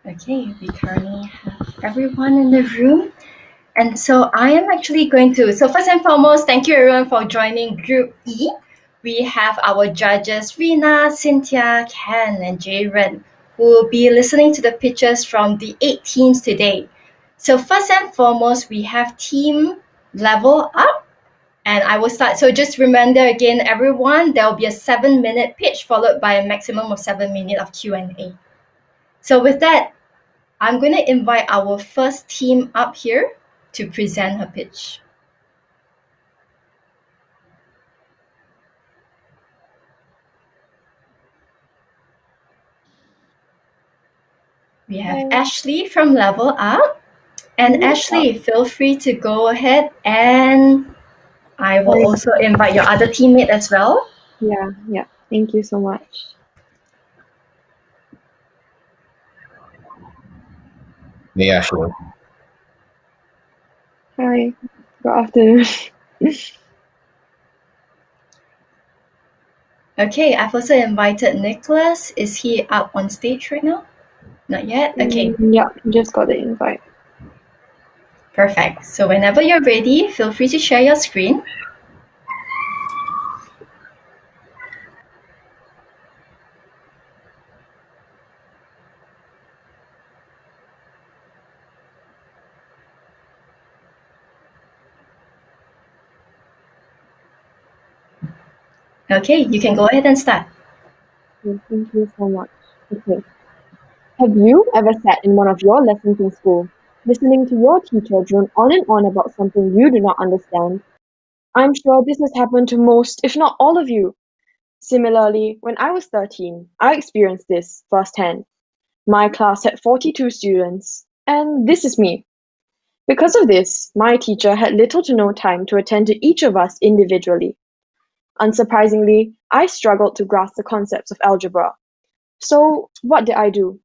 Okay, we currently have everyone in the room. And so I am actually going to, so first and foremost, thank you everyone for joining Group E. We have our judges, Rina, Cynthia, Ken, and Jaren, who will be listening to the pitches from the 8 teams today. So first and foremost, we have team Level Up. And I will start. So just remember again, everyone, there will be a 7-minute pitch followed by a maximum of 7 minutes of Q&A. So with that, I'm going to invite our first team up here to present her pitch. We have Ashley from Level Up. And Ashley, feel free to go ahead, and I will also invite your other teammate as well. Yeah. Thank you so much. Hey, Ashley. Hi. Good afternoon. Okay, I've also invited Nicholas. Is he up on stage right now? Not yet? Okay. Yeah, just got the invite. Perfect. So whenever you're ready, feel free to share your screen. Okay, you can go ahead and start. Thank you so much. Okay. Have you ever sat in one of your lessons in school, listening to your teacher drone on and on about something you do not understand? I'm sure this has happened to most, if not all of you. Similarly, when I was 13, I experienced this firsthand. My class had 42 students, and this is me. Because of this, my teacher had little to no time to attend to each of us individually. Unsurprisingly, I struggled to grasp the concepts of algebra. So, what did I do?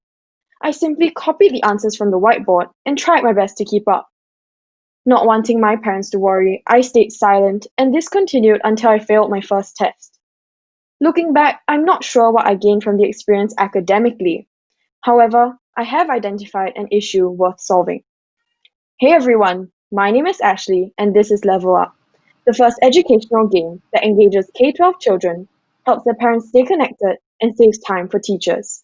I simply copied the answers from the whiteboard and tried my best to keep up. Not wanting my parents to worry, I stayed silent, and this continued until I failed my first test. Looking back, I'm not sure what I gained from the experience academically. However, I have identified an issue worth solving. Hey everyone, my name is Ashley, and this is Level Up, the first educational game that engages K-12 children, helps their parents stay connected, and saves time for teachers.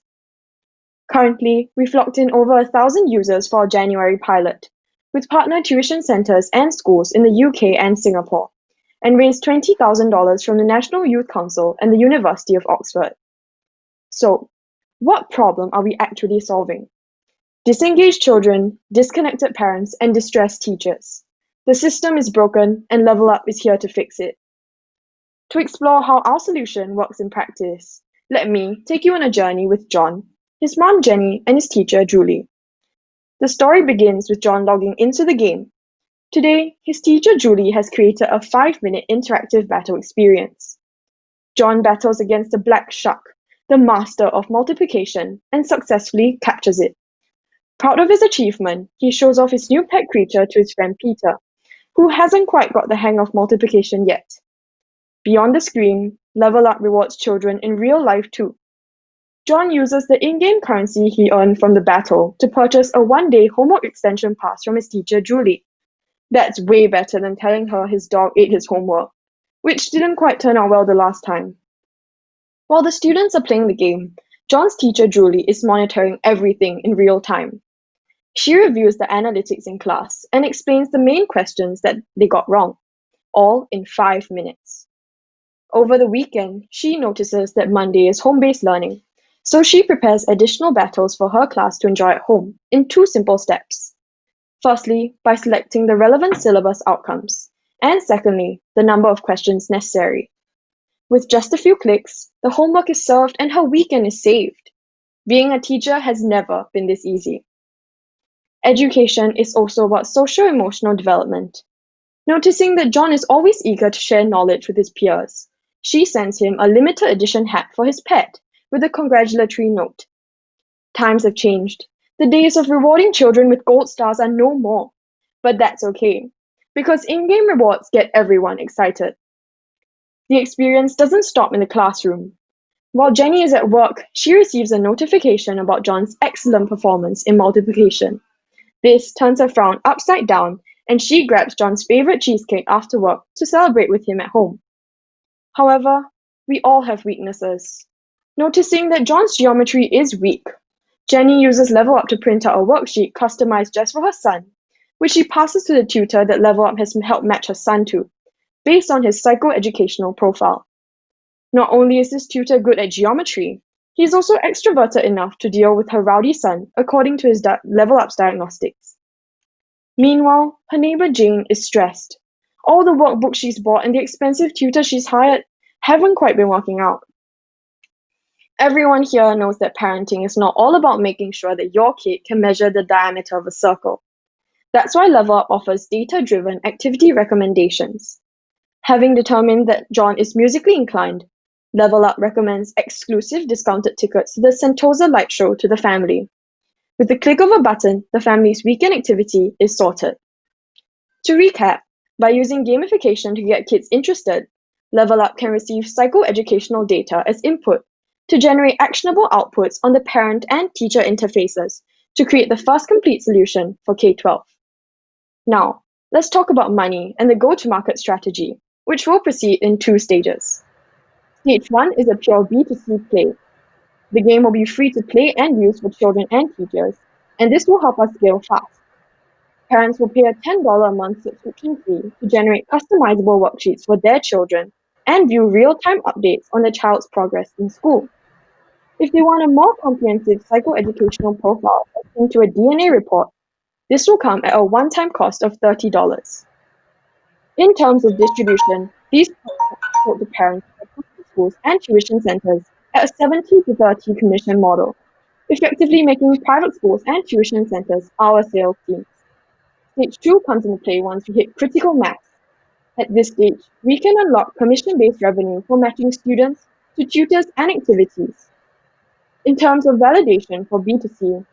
Currently, we've locked in over 1,000 users for our January pilot, with partner tuition centers and schools in the UK and Singapore, and raised $20,000 from the National Youth Council and the University of Oxford. So, what problem are we actually solving? Disengaged children, disconnected parents, and distressed teachers. The system is broken, and Level Up is here to fix it. To explore how our solution works in practice, let me take you on a journey with John, his mom Jenny, and his teacher Julie. The story begins with John logging into the game. Today, his teacher Julie has created a 5-minute interactive battle experience. John battles against the black shark, the master of multiplication, and successfully captures it. Proud of his achievement, he shows off his new pet creature to his friend Peter, who hasn't quite got the hang of multiplication yet. Beyond the screen, Level Up rewards children in real life too. John uses the in-game currency he earned from the battle to purchase a 1-day homework extension pass from his teacher Julie. That's way better than telling her his dog ate his homework, which didn't quite turn out well the last time. While the students are playing the game, John's teacher Julie is monitoring everything in real time. She reviews the analytics in class and explains the main questions that they got wrong, all in 5 minutes. Over the weekend, she notices that Monday is home-based learning, so she prepares additional battles for her class to enjoy at home in 2 simple steps. Firstly, by selecting the relevant syllabus outcomes, and secondly, the number of questions necessary. With just a few clicks, the homework is served and her weekend is saved. Being a teacher has never been this easy. Education is also about social-emotional development. Noticing that John is always eager to share knowledge with his peers, she sends him a limited edition hat for his pet with a congratulatory note. Times have changed. The days of rewarding children with gold stars are no more. But that's okay, because in-game rewards get everyone excited. The experience doesn't stop in the classroom. While Jenny is at work, she receives a notification about John's excellent performance in multiplication. This turns her frown upside down, and she grabs John's favorite cheesecake after work to celebrate with him at home. However, we all have weaknesses. Noticing that John's geometry is weak, Jenny uses LevelUp to print out a worksheet customized just for her son, which she passes to the tutor that LevelUp has helped match her son to, based on his psychoeducational profile. Not only is this tutor good at geometry, he is also extroverted enough to deal with her rowdy son, according to his LevelUp's diagnostics. Meanwhile, her neighbor Jane is stressed. All the workbooks she's bought and the expensive tutor she's hired haven't quite been working out. Everyone here knows that parenting is not all about making sure that your kid can measure the diameter of a circle. That's why LevelUp offers data-driven activity recommendations. Having determined that John is musically inclined, LevelUp recommends exclusive discounted tickets to the Sentosa Light Show to the family. With the click of a button, the family's weekend activity is sorted. To recap, by using gamification to get kids interested, LevelUp can receive psychoeducational data as input to generate actionable outputs on the parent and teacher interfaces to create the first complete solution for K-12. Now, let's talk about money and the go-to-market strategy, which will proceed in 2 stages. Stage 1 is a pure B2C play. The game will be free to play and use for children and teachers, and this will help us scale fast. Parents will pay a $10 a month subscription fee to generate customizable worksheets for their children and view real-time updates on their child's progress in school. If they want a more comprehensive psychoeducational profile akin to a DNA report, this will come at a one-time cost of $30. In terms of distribution, these products are sold to parents at public schools and tuition centers at a 70 to 30 commission model, effectively making private schools and tuition centers our sales teams. Stage 2 comes into play once we hit critical mass. At this stage, we can unlock commission-based revenue for matching students to tutors and activities. In terms of validation for B2C,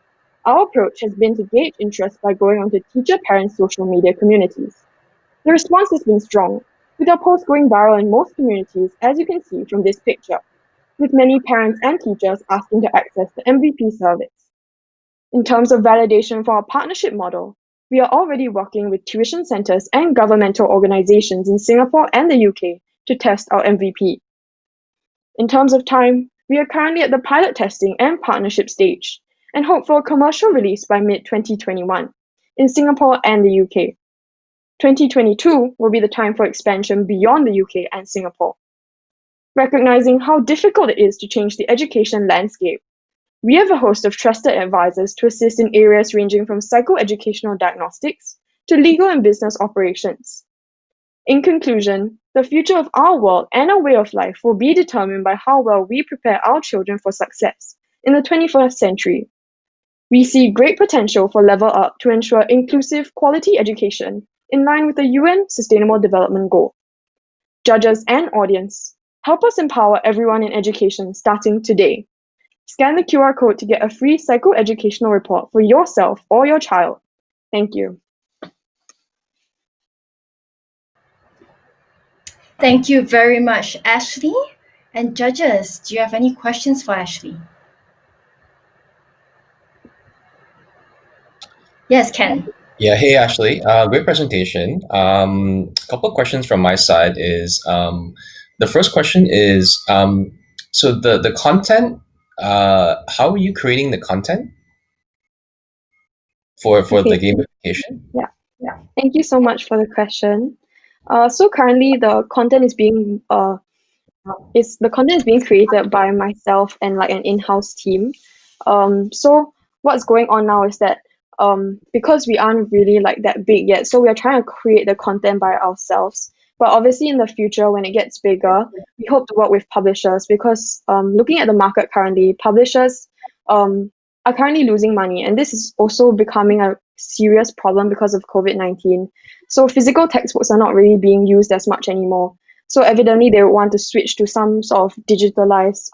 our approach has been to gauge interest by going onto teacher-parent social media communities. The response has been strong, with our posts going viral in most communities, as you can see from this picture, with many parents and teachers asking to access the MVP service. In terms of validation for our partnership model, we are already working with tuition centers and governmental organizations in Singapore and the UK to test our MVP. In terms of time, we are currently at the pilot testing and partnership stage and hope for a commercial release by mid-2021 in Singapore and the UK. 2022 will be the time for expansion beyond the UK and Singapore. Recognizing how difficult it is to change the education landscape, we have a host of trusted advisors to assist in areas ranging from psychoeducational diagnostics to legal and business operations. In conclusion, the future of our world and our way of life will be determined by how well we prepare our children for success in the 21st century. We see great potential for LevelUp to ensure inclusive, quality education in line with the UN Sustainable Development Goal. Judges and audience, help us empower everyone in education starting today. Scan the QR code to get a free psychoeducational report for yourself or your child. Thank you. Thank you very much, Ashley. And judges, do you have any questions for Ashley? Yes, Ken. Yeah, hey Ashley, great presentation. Couple of questions from my side is the first question is so the content. How are you creating the content for the gamification? Yeah. Thank you so much for the question. So currently, the content is being created by myself and like an in-house team. So what's going on now is that because we aren't really like that big yet, so we are trying to create the content by ourselves. But obviously in the future, when it gets bigger, we hope to work with publishers because looking at the market currently, publishers are currently losing money, and this is also becoming a serious problem because of COVID-19. So physical textbooks are not really being used as much anymore. So evidently they would want to switch to some sort of digitalized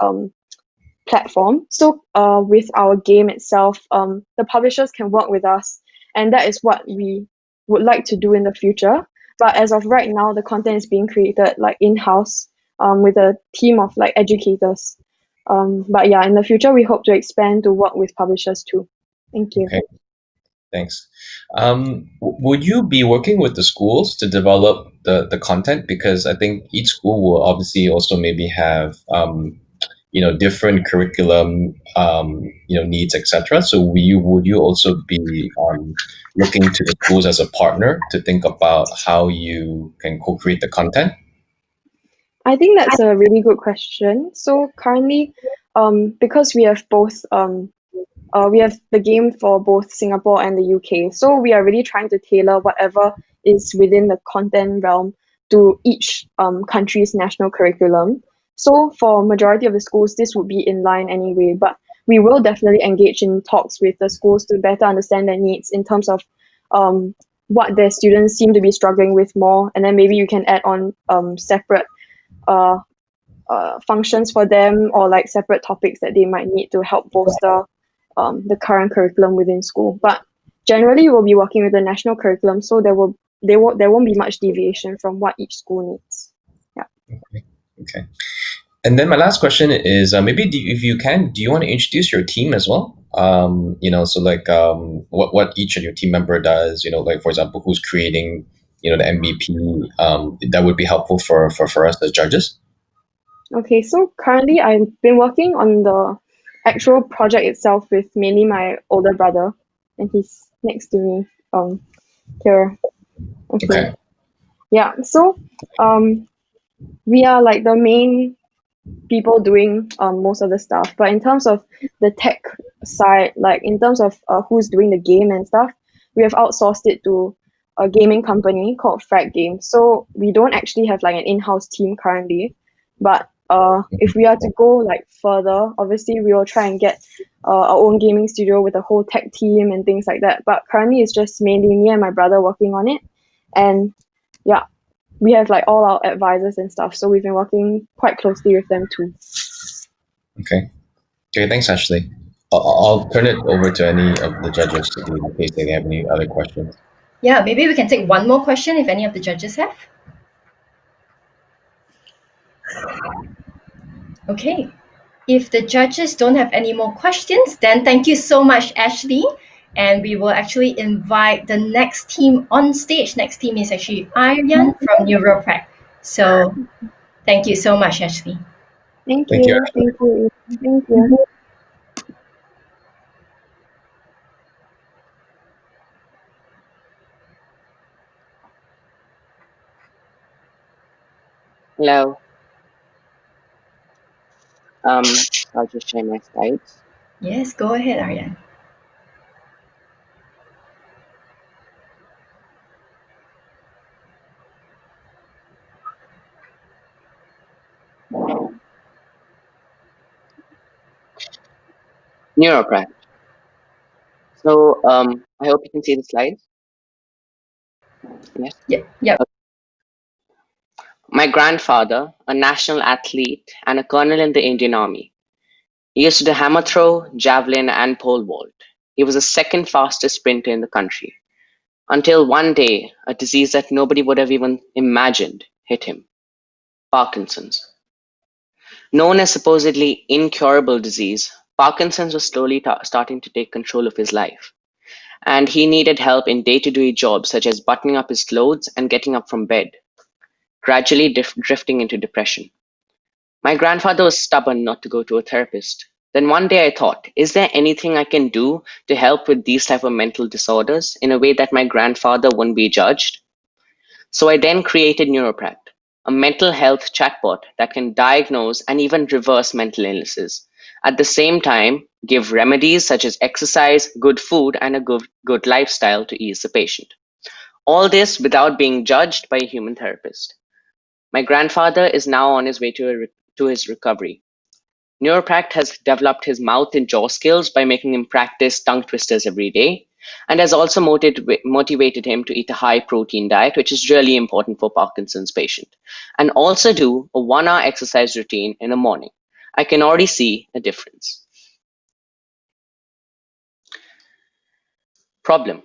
platform. So with our game itself, the publishers can work with us, and that is what we would like to do in the future. But as of right now, the content is being created like in-house with a team of like educators. But yeah, in the future, we hope to expand to work with publishers too. Thank you. Okay, thanks. Would you be working with the schools to develop the content? Because I think each school will obviously also maybe have different curriculum needs, etc. So would you also be looking to the schools as a partner to think about how you can co-create the content? I think that's a really good question. So currently, because we have the game for both Singapore and the UK. So we are really trying to tailor whatever is within the content realm to each country's national curriculum. So for majority of the schools, this would be in line anyway, but we will definitely engage in talks with the schools to better understand their needs in terms of what their students seem to be struggling with more, and then maybe you can add on separate uh, functions for them, or like separate topics that they might need to help bolster the current curriculum within school. But generally, we'll be working with the national curriculum, so there won't be much deviation from what each school needs. Yeah. Okay. And then my last question is maybe if you can, do you want to introduce your team as well? So like what each of your team member does, like for example, who's creating, the MVP, that would be helpful for us as judges. Okay, so currently I've been working on the actual project itself with mainly my older brother, and he's next to me here. Okay. Okay. Yeah, so we are like the main people doing most of the stuff. But in terms of the tech side, like in terms of who's doing the game and stuff, we have outsourced it to a gaming company called Frag Games. So we don't actually have like an in-house team currently. But if we are to go like further, obviously we will try and get our own gaming studio with a whole tech team and things like that. But currently it's just mainly me and my brother working on it. And yeah, we have like all our advisors and stuff, so we've been working quite closely with them too. Okay. Okay. Thanks, Ashley. I'll turn it over to any of the judges to do in case they have any other questions. Yeah, maybe we can take one more question if any of the judges have. Okay. If the judges don't have any more questions, then thank you so much, Ashley. And we will actually invite the next team on stage. Next team is actually Aryan from Neuropract. So thank you so much, Ashley. Thank Thank you, you. Ashley. Thank you. Thank you. Hello. Um, I'll just share my slides. Yes, go ahead, Aryan. Neuropract. So, I hope you can see the slides. Yes. Yep. My grandfather, a national athlete and a colonel in the Indian Army. He used to do hammer throw, javelin, and pole vault. He was the second fastest sprinter in the country. Until one day, a disease that nobody would have even imagined hit him. Parkinson's. Known as supposedly incurable disease, Parkinson's was slowly starting to take control of his life. And he needed help in day-to-day jobs such as buttoning up his clothes and getting up from bed, gradually drifting into depression. My grandfather was stubborn not to go to a therapist. Then one day I thought, is there anything I can do to help with these type of mental disorders in a way that my grandfather wouldn't be judged? So I then created Neuropract, a mental health chatbot that can diagnose and even reverse mental illnesses. At the same time, give remedies such as exercise, good food, and a good lifestyle to ease the patient. All this without being judged by a human therapist. My grandfather is now on his way to his recovery. Neuropract has developed his mouth and jaw skills by making him practice tongue twisters every day, and has also motivated him to eat a high protein diet, which is really important for Parkinson's patient, and also do a 1 hour exercise routine in the morning. I can already see a difference. Problem: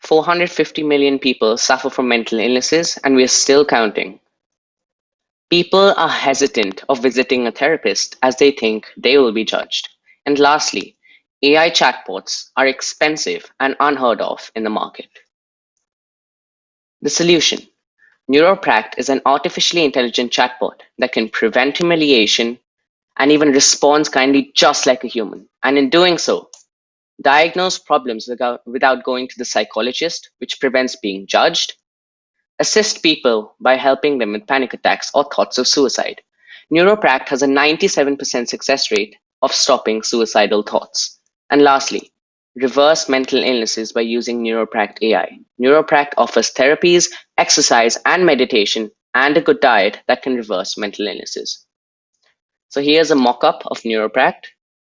450 million people suffer from mental illnesses, and we are still counting. People are hesitant of visiting a therapist as they think they will be judged. And lastly, AI chatbots are expensive and unheard of in the market. The solution: Neuropract is an artificially intelligent chatbot that can prevent humiliation and even responds kindly just like a human. And in doing so, diagnose problems without going to the psychologist, which prevents being judged, assist people by helping them with panic attacks or thoughts of suicide. Neuropract has a 97% success rate of stopping suicidal thoughts. And lastly, reverse mental illnesses by using Neuropract AI. Neuropract offers therapies, exercise, and meditation, and a good diet that can reverse mental illnesses. So here's a mock-up of Neuropract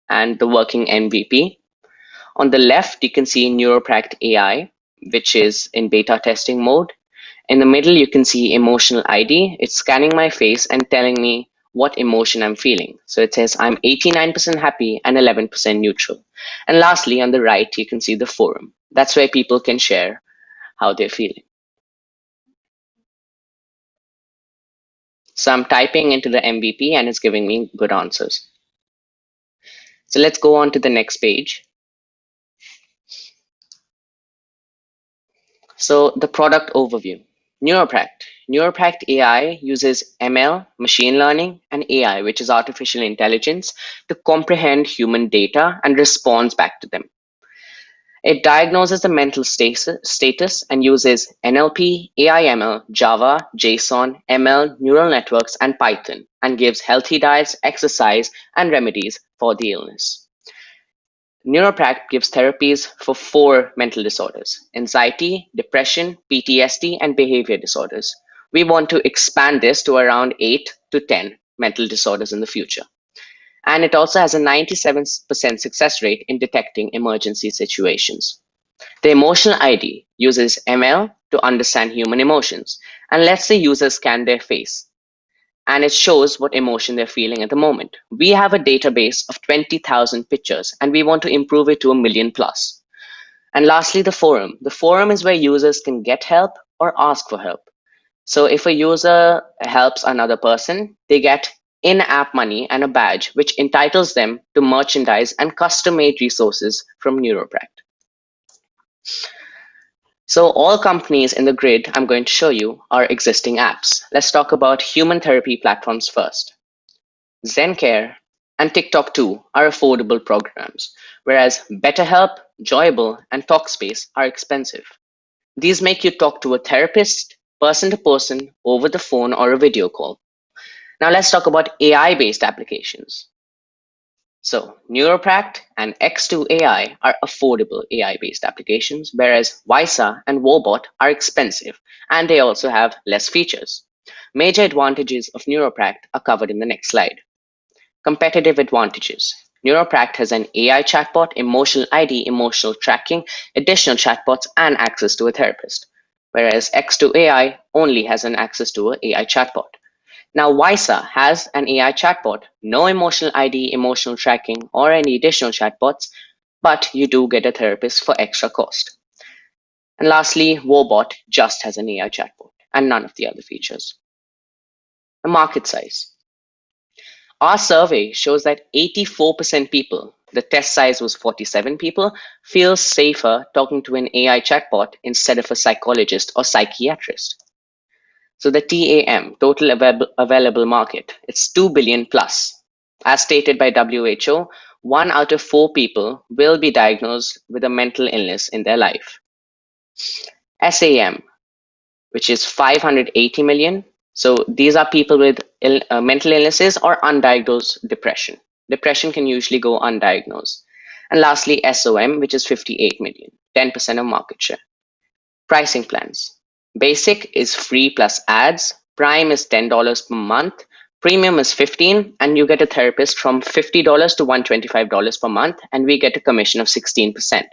and the working MVP. On the left, you can see Neuropract AI, which is in beta testing mode. In the middle, you can see emotional ID. It's scanning my face and telling me what emotion I'm feeling. So it says I'm 89% happy and 11% neutral. And lastly, on the right, you can see the forum. That's where people can share how they're feeling. So I'm typing into the MVP and it's giving me good answers. So let's go on to the next page. So the product overview. Neuropract. Neuropract AI uses ML, machine learning, and AI, which is artificial intelligence, to comprehend human data and responds back to them. It diagnoses the mental status and uses NLP, AI/ML, Java, JSON, ML, neural networks, and Python, and gives healthy diets, exercise, and remedies for the illness. Neuropract gives therapies for 4 mental disorders: anxiety, depression, PTSD, and behavior disorders. We want to expand this to around 8 to 10 mental disorders in the future. And it also has a 97% success rate in detecting emergency situations. The emotional ID uses ML to understand human emotions and lets the user scan their face, and it shows what emotion they're feeling at the moment. We have a database of 20,000 pictures and we want to improve it to 1 million plus. And lastly, the forum. The forum is where users can get help or ask for help. So if a user helps another person, they get in-app money and a badge, which entitles them to merchandise and custom-made resources from Neuropract. So all companies in the grid I'm going to show you are existing apps. Let's talk about human therapy platforms first. ZenCare and TikTok 2 are affordable programs, whereas BetterHelp, Joyable, and Talkspace are expensive. These make you talk to a therapist, person to person, over the phone or a video call. Now let's talk about AI-based applications. So Neuropract and X2 AI are affordable AI-based applications, whereas Visa and Wobot are expensive, and they also have less features. Major advantages of Neuropract are covered in the next slide. Competitive advantages. Neuropract has an AI chatbot, emotional ID, emotional tracking, additional chatbots, and access to a therapist, whereas X2 AI only has an access to an AI chatbot. Now, Visa has an AI chatbot, no emotional ID, emotional tracking, or any additional chatbots, but you do get a therapist for extra cost. And lastly, Wobot just has an AI chatbot and none of the other features. The market size. Our survey shows that 84% people, the test size was 47 people, feel safer talking to an AI chatbot instead of a psychologist or psychiatrist. So the TAM, total available market, it's 2 billion plus. As stated by WHO, 1 out of 4 people will be diagnosed with a mental illness in their life. SAM, which is 580 million. So these are people with mental illnesses or undiagnosed depression. Depression can usually go undiagnosed. And lastly, SOM, which is 58 million, 10% of market share. Pricing plans. Basic is free plus ads. Prime is $10 per month. Premium is $15, and you get a therapist from $50 to $125 per month, and we get a commission of 16%.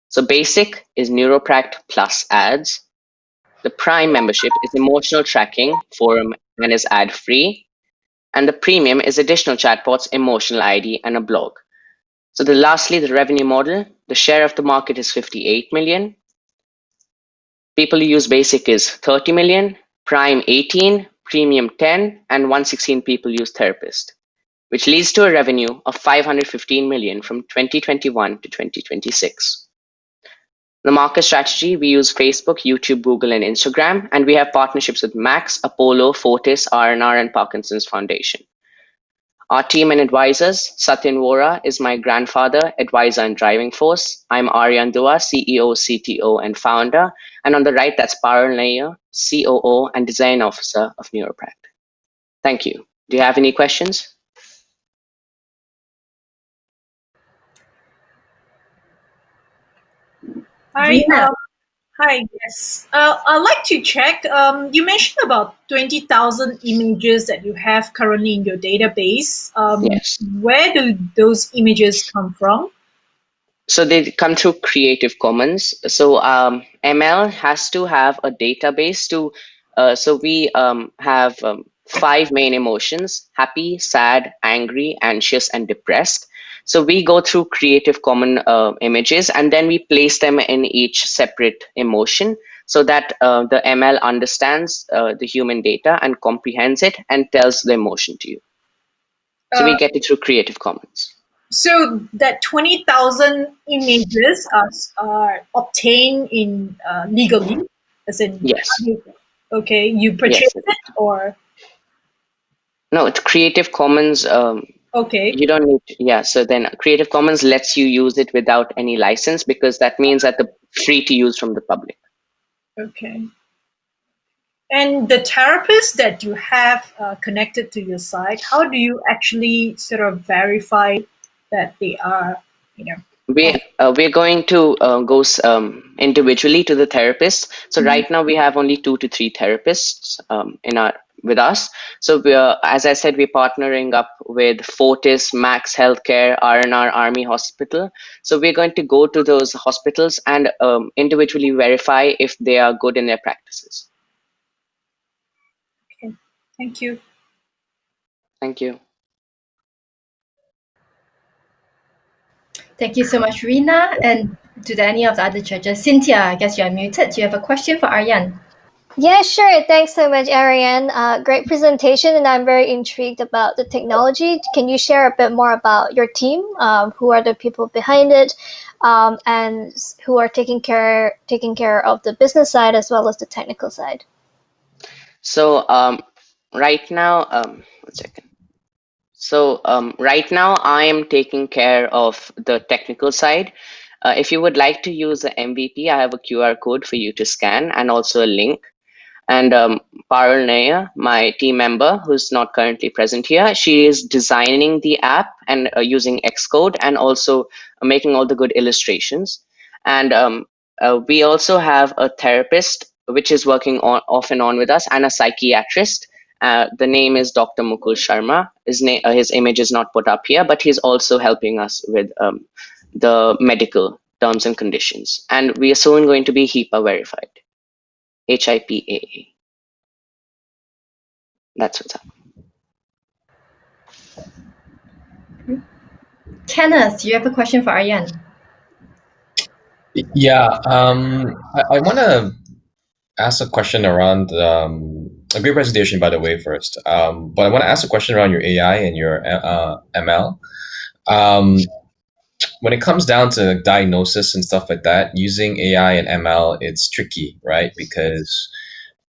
So basic is Neuropract plus ads. The Prime membership is emotional tracking, forum, and is ad-free. And the Premium is additional chatbots, emotional ID, and a blog. So lastly, the revenue model. The share of the market is 58 million. People who use Basic is 30 million, Prime 18, premium 10, and 116 people use therapist, which leads to a revenue of 515 million from 2021 to 2026. The market strategy, we use Facebook, YouTube, Google, and Instagram, and we have partnerships with Max, Apollo, Fortis, R&R, and Parkinson's Foundation. Our team and advisors, Satyan Vora is my grandfather, advisor and driving force. I'm Aryan Dua, CEO, CTO, and founder. And on the right, that's Parul Nair, COO and design officer of Neuropract. Thank you. Do you have any questions? Hi. Hi. Yes. I'd like to check. You mentioned about 20,000 images that you have currently in your database. Yes. Where do those images come from? So they come through Creative Commons. So ML has to have a database to. So we have 5 main emotions: happy, sad, angry, anxious, and depressed. So we go through Creative Common images and then we place them in each separate emotion so that the ML understands the human data and comprehends it and tells the emotion to you. So we get it through Creative Commons. So that 20,000 images are obtained in legally, as in yes. Okay, you purchase it or? No, it's Creative Commons. Okay. You don't need. Yeah. So then Creative Commons lets you use it without any license because that means that the free to use from the public. Okay. And the therapists that you have connected to your site, how do you actually sort of verify that they are, We're going to go individually to the therapist. So right now we have only 2 to 3 therapists with us. So as I said, we're partnering up with Fortis, Max Healthcare, R&R Army Hospital. So we're going to go to those hospitals and individually verify if they are good in their practices. Okay, thank you. Thank you. Thank you so much, Rina. And to any of the other judges, Cynthia, I guess you're muted. Do you have a question for Aryan? Yeah, sure. Thanks so much, Ariane. Great presentation, and I'm very intrigued about the technology. Can you share a bit more about your team? Who are the people behind it, and who are taking care of the business side as well as the technical side? So right now, 1 second. So right now, I am taking care of the technical side. If you would like to use the MVP, I have a QR code for you to scan and also a link. And Parul Nair, my team member, who's not currently present here, she is designing the app and using Xcode and also making all the good illustrations. And we also have a therapist, which is working off and on with us, and a psychiatrist. The name is Dr. Mukul Sharma. His image is not put up here, but he's also helping us with the medical terms and conditions. And we are soon going to be HIPAA verified. HIPAA. That's what's up. Kenneth, you have a question for Aryan? Yeah, I want to ask a question around a great presentation, by the way, first. But I want to ask a question around your AI and your ML. When it comes down to diagnosis and stuff like that, using AI and ML, it's tricky, right? Because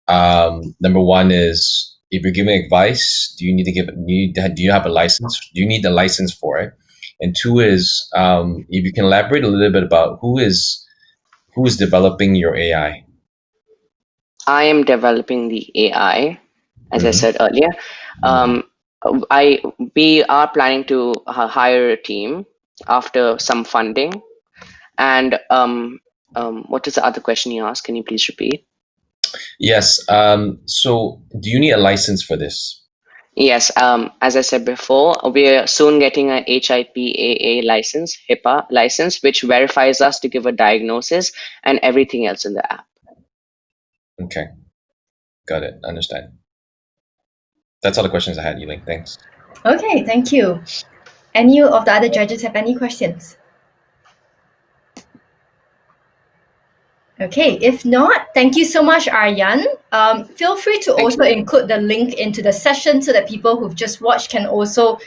number one is if you're giving advice, do you have a license? Do you need a license for it? And 2 is if you can elaborate a little bit about who is developing your AI. I am developing the AI, as I said earlier. We are planning to hire a team after some funding. And what is the other question you asked? Can you please repeat? Yes. So do you need a license for this? Yes. As I said before, we're soon getting a HIPAA license, HIPAA license, which verifies us to give a diagnosis and everything else in the app. Okay. Got it. Understand. That's all the questions I had, Yiling. Thanks. Okay, thank you. Any of the other judges have any questions? Okay, if not, thank you so much, Aryan. Feel free to also include the link into the session so that people who've just watched can also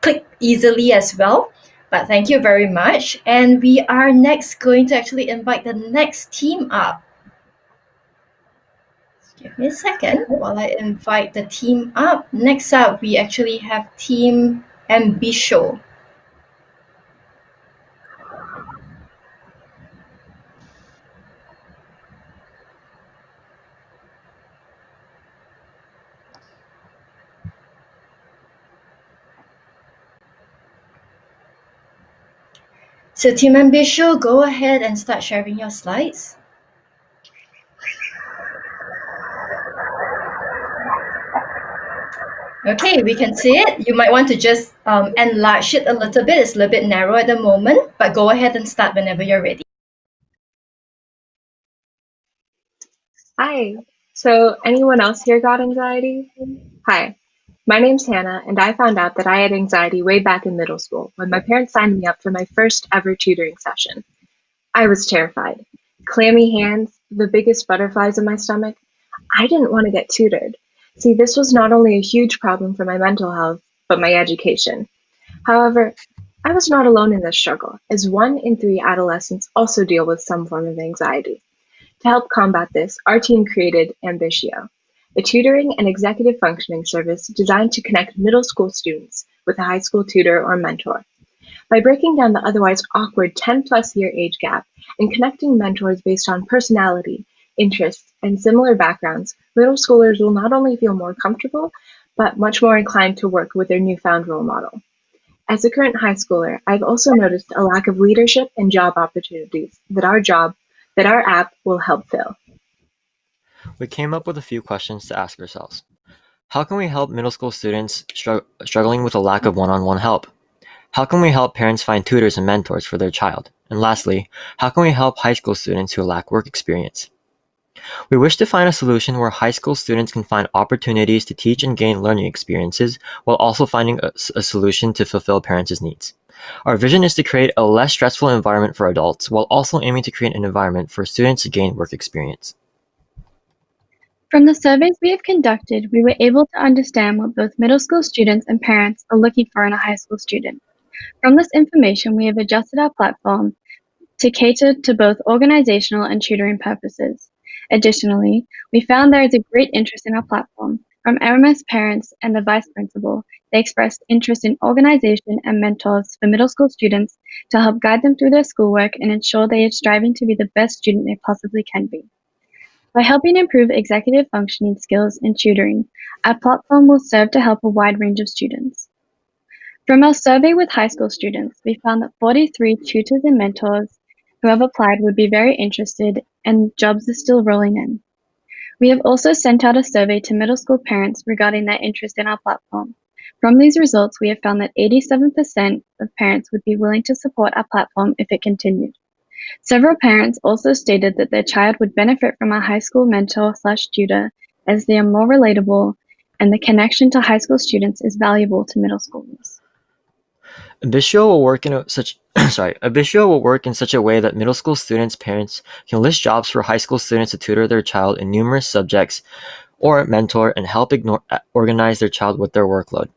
click easily as well. But thank you very much. And we are next going to actually invite the next team up. Give me a second while I invite the team up. Next up, we actually have Team Ambitio. So Team Ambitio, go ahead and start sharing your slides. Okay, we can see it. You might want to just enlarge it a little bit. It's a little bit narrow at the moment, but go ahead and start whenever you're ready. Hi. So, anyone else here got anxiety? Hi. My name's Hannah, and I found out that I had anxiety way back in middle school when my parents signed me up for my first ever tutoring session. I was terrified. Clammy hands, the biggest butterflies in my stomach. I didn't want to get tutored. See, this was not only a huge problem for my mental health, but my education. However, I was not alone in this struggle, as 1 in 3 adolescents also deal with some form of anxiety. To help combat this, our team created Ambitio, a tutoring and executive functioning service designed to connect middle school students with a high school tutor or mentor. By breaking down the otherwise awkward 10-plus year age gap and connecting mentors based on personality, interests, and similar backgrounds, middle schoolers will not only feel more comfortable, but much more inclined to work with their newfound role model. As a current high schooler, I've also noticed a lack of leadership and job opportunities that our app will help fill. We came up with a few questions to ask ourselves. How can we help middle school students struggling with a lack of one-on-one help? How can we help parents find tutors and mentors for their child? And lastly, how can we help high school students who lack work experience? We wish to find a solution where high school students can find opportunities to teach and gain learning experiences while also finding a solution to fulfill parents' needs. Our vision is to create a less stressful environment for adults while also aiming to create an environment for students to gain work experience. From the surveys we have conducted, we were able to understand what both middle school students and parents are looking for in a high school student. From this information, we have adjusted our platform to cater to both organizational and tutoring purposes. Additionally, we found there is a great interest in our platform. From RMS parents and the vice principal, they expressed interest in organization and mentors for middle school students to help guide them through their schoolwork and ensure they are striving to be the best student they possibly can be. By helping improve executive functioning skills in tutoring, our platform will serve to help a wide range of students. From our survey with high school students, we found that 43 tutors and mentors who have applied would be very interested, and jobs are still rolling in. We have also sent out a survey to middle school parents regarding their interest in our platform. From these results, we have found that 87% of parents would be willing to support our platform if it continued. Several parents also stated that their child would benefit from a high school mentor/tutor as they are more relatable and the connection to high school students is valuable to middle schoolers. Ambitio will work in such a way that middle school students' parents can list jobs for high school students to tutor their child in numerous subjects or mentor and help organize their child with their workload.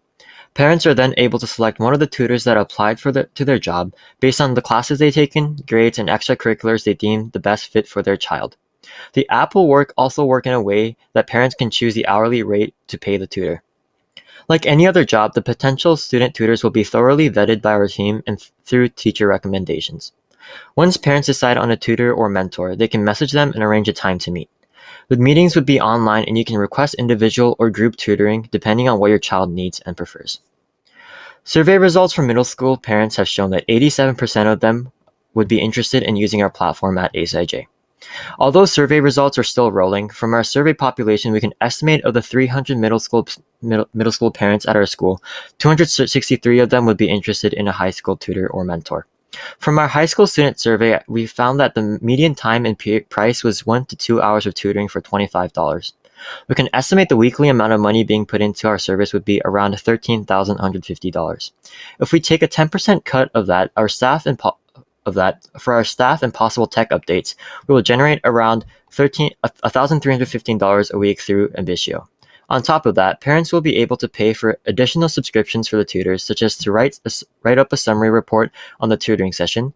Parents are then able to select one of the tutors that applied to their job based on the classes they've taken, grades, and extracurriculars they deem the best fit for their child. The app will also work in a way that parents can choose the hourly rate to pay the tutor. Like any other job, the potential student tutors will be thoroughly vetted by our team and through teacher recommendations. Once parents decide on a tutor or mentor, they can message them and arrange a time to meet. The meetings would be online and you can request individual or group tutoring depending on what your child needs and prefers. Survey results from middle school parents have shown that 87% of them would be interested in using our platform at ACIJ. Although survey results are still rolling, from our survey population we can estimate of the 300 middle school parents at our school, 263 of them would be interested in a high school tutor or mentor. From our high school student survey, we found that the median time and price was 1 to 2 hours of tutoring for $25. We can estimate the weekly amount of money being put into our service would be around $13,150. If we take a 10% cut of that, our staff and of that, for our staff and possible tech updates, we will generate around $1,315 a week through Ambitio. On top of that, parents will be able to pay for additional subscriptions for the tutors, such as to write up a summary report on the tutoring session,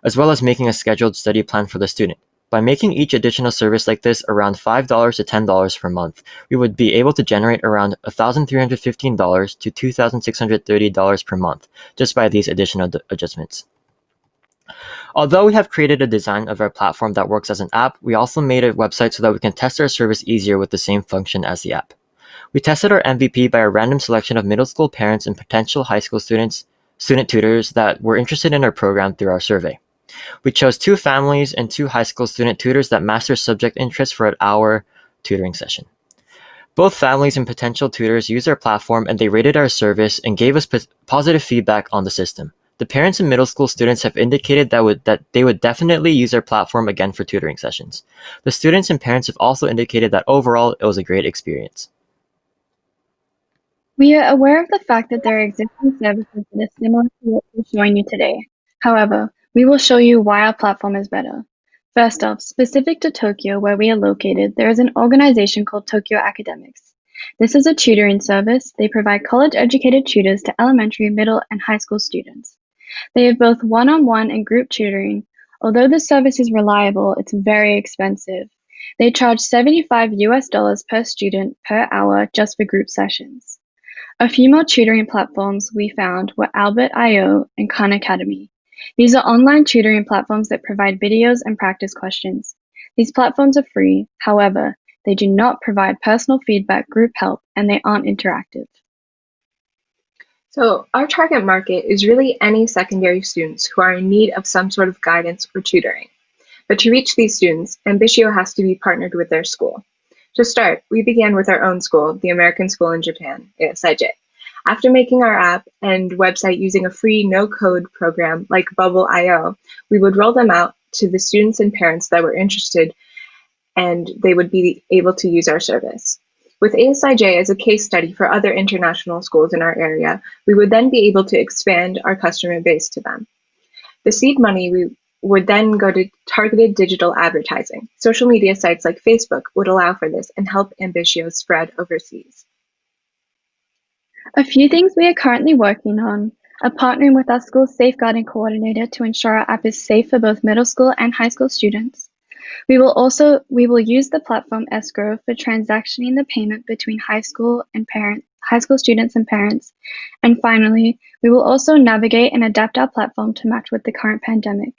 as well as making a scheduled study plan for the student. By making each additional service like this around $5 to $10 per month, we would be able to generate around $1,315 to $2,630 per month just by these additional adjustments. Although we have created a design of our platform that works as an app, we also made a website so that we can test our service easier with the same function as the app. We tested our MVP by a random selection of middle school parents and potential high school student tutors that were interested in our program through our survey. We chose 2 families and 2 high school student tutors that matched their subject interest for an hour tutoring session. Both families and potential tutors used our platform, and they rated our service and gave us positive feedback on the system. The parents and middle school students have indicated that they would definitely use our platform again for tutoring sessions. The students and parents have also indicated that overall it was a great experience. We are aware of the fact that there are existing services that are similar to what we're showing you today. However, we will show you why our platform is better. First off, specific to Tokyo, where we are located, there is an organization called Tokyo Academics. This is a tutoring service. They provide college-educated tutors to elementary, middle, and high school students. They have both one-on-one and group tutoring. Although the service is reliable, it's very expensive. They charge $75 per student per hour just for group sessions. A few more tutoring platforms we found were Albert.io and Khan Academy. These are online tutoring platforms that provide videos and practice questions. These platforms are free, however, they do not provide personal feedback, group help, and they aren't interactive. So our target market is really any secondary students who are in need of some sort of guidance or tutoring. But to reach these students, Ambitio has to be partnered with their school. To start, we began with our own school, the American School in Japan, Psyche.ai. After making our app and website using a free no-code program like Bubble.io, we would roll them out to the students and parents that were interested, and they would be able to use our service. With ASIJ as a case study for other international schools in our area, we would then be able to expand our customer base to them. The seed money would then go to targeted digital advertising. Social media sites like Facebook would allow for this and help Ambitio spread overseas. A few things we are currently working on are partnering with our school's safeguarding coordinator to ensure our app is safe for both middle school and high school students. We will use the platform escrow for transactioning the payment between high school students and parents. And finally, we will also navigate and adapt our platform to match with the current pandemic.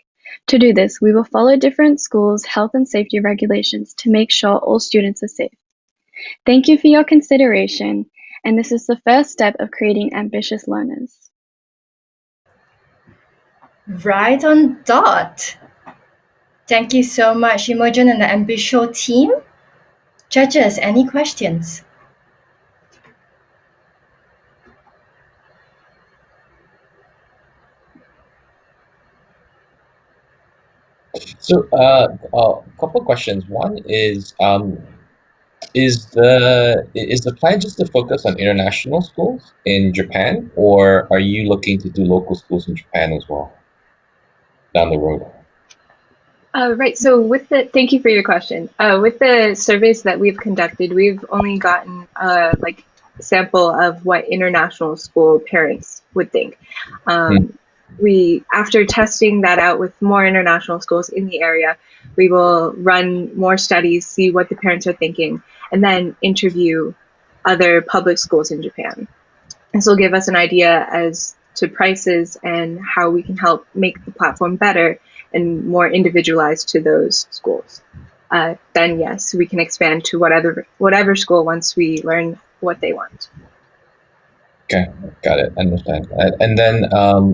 To do this, we will follow different schools' health and safety regulations to make sure all students are safe. Thank you for your consideration, and this is the first step of creating ambitious learners. Right on dot. Thank you so much, Imogen and the Ambitio team. Judges, any questions? So, a couple of questions. One is the plan just to focus on international schools in Japan, or are you looking to do local schools in Japan as well down the road? Right. So thank you for your question. With the surveys that we've conducted, we've only gotten like a sample of what international school parents would think. After testing that out with more international schools in the area, we will run more studies, see what the parents are thinking, and then interview other public schools in Japan. This will give us an idea as to prices and how we can help make the platform better and more individualized to those schools. Then yes, we can expand to whatever school once we learn what they want. Okay, got it. Understand. And then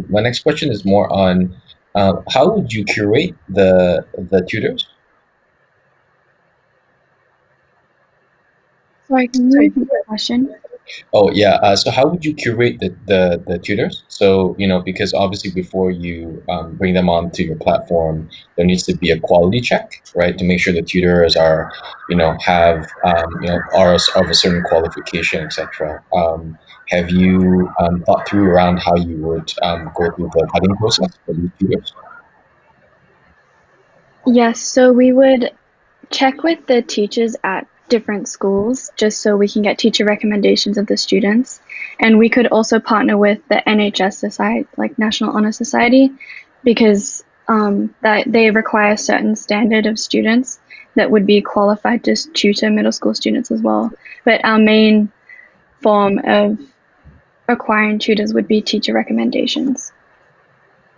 my next question is more on how would you curate the tutors? Sorry, can you repeat the question? Oh yeah. So how would you curate the tutors? So because obviously before you bring them onto your platform, there needs to be a quality check, right, to make sure the tutors are have are of a certain qualification, etc. Have you thought through around how you would go through the vetting process for these tutors? Yes, so we would check with the teachers at different schools just so we can get teacher recommendations of the students. And we could also partner with the NHS Society, like National Honor Society, because that they require a certain standard of students that would be qualified to tutor middle school students as well. But our main form of acquiring tutors would be teacher recommendations.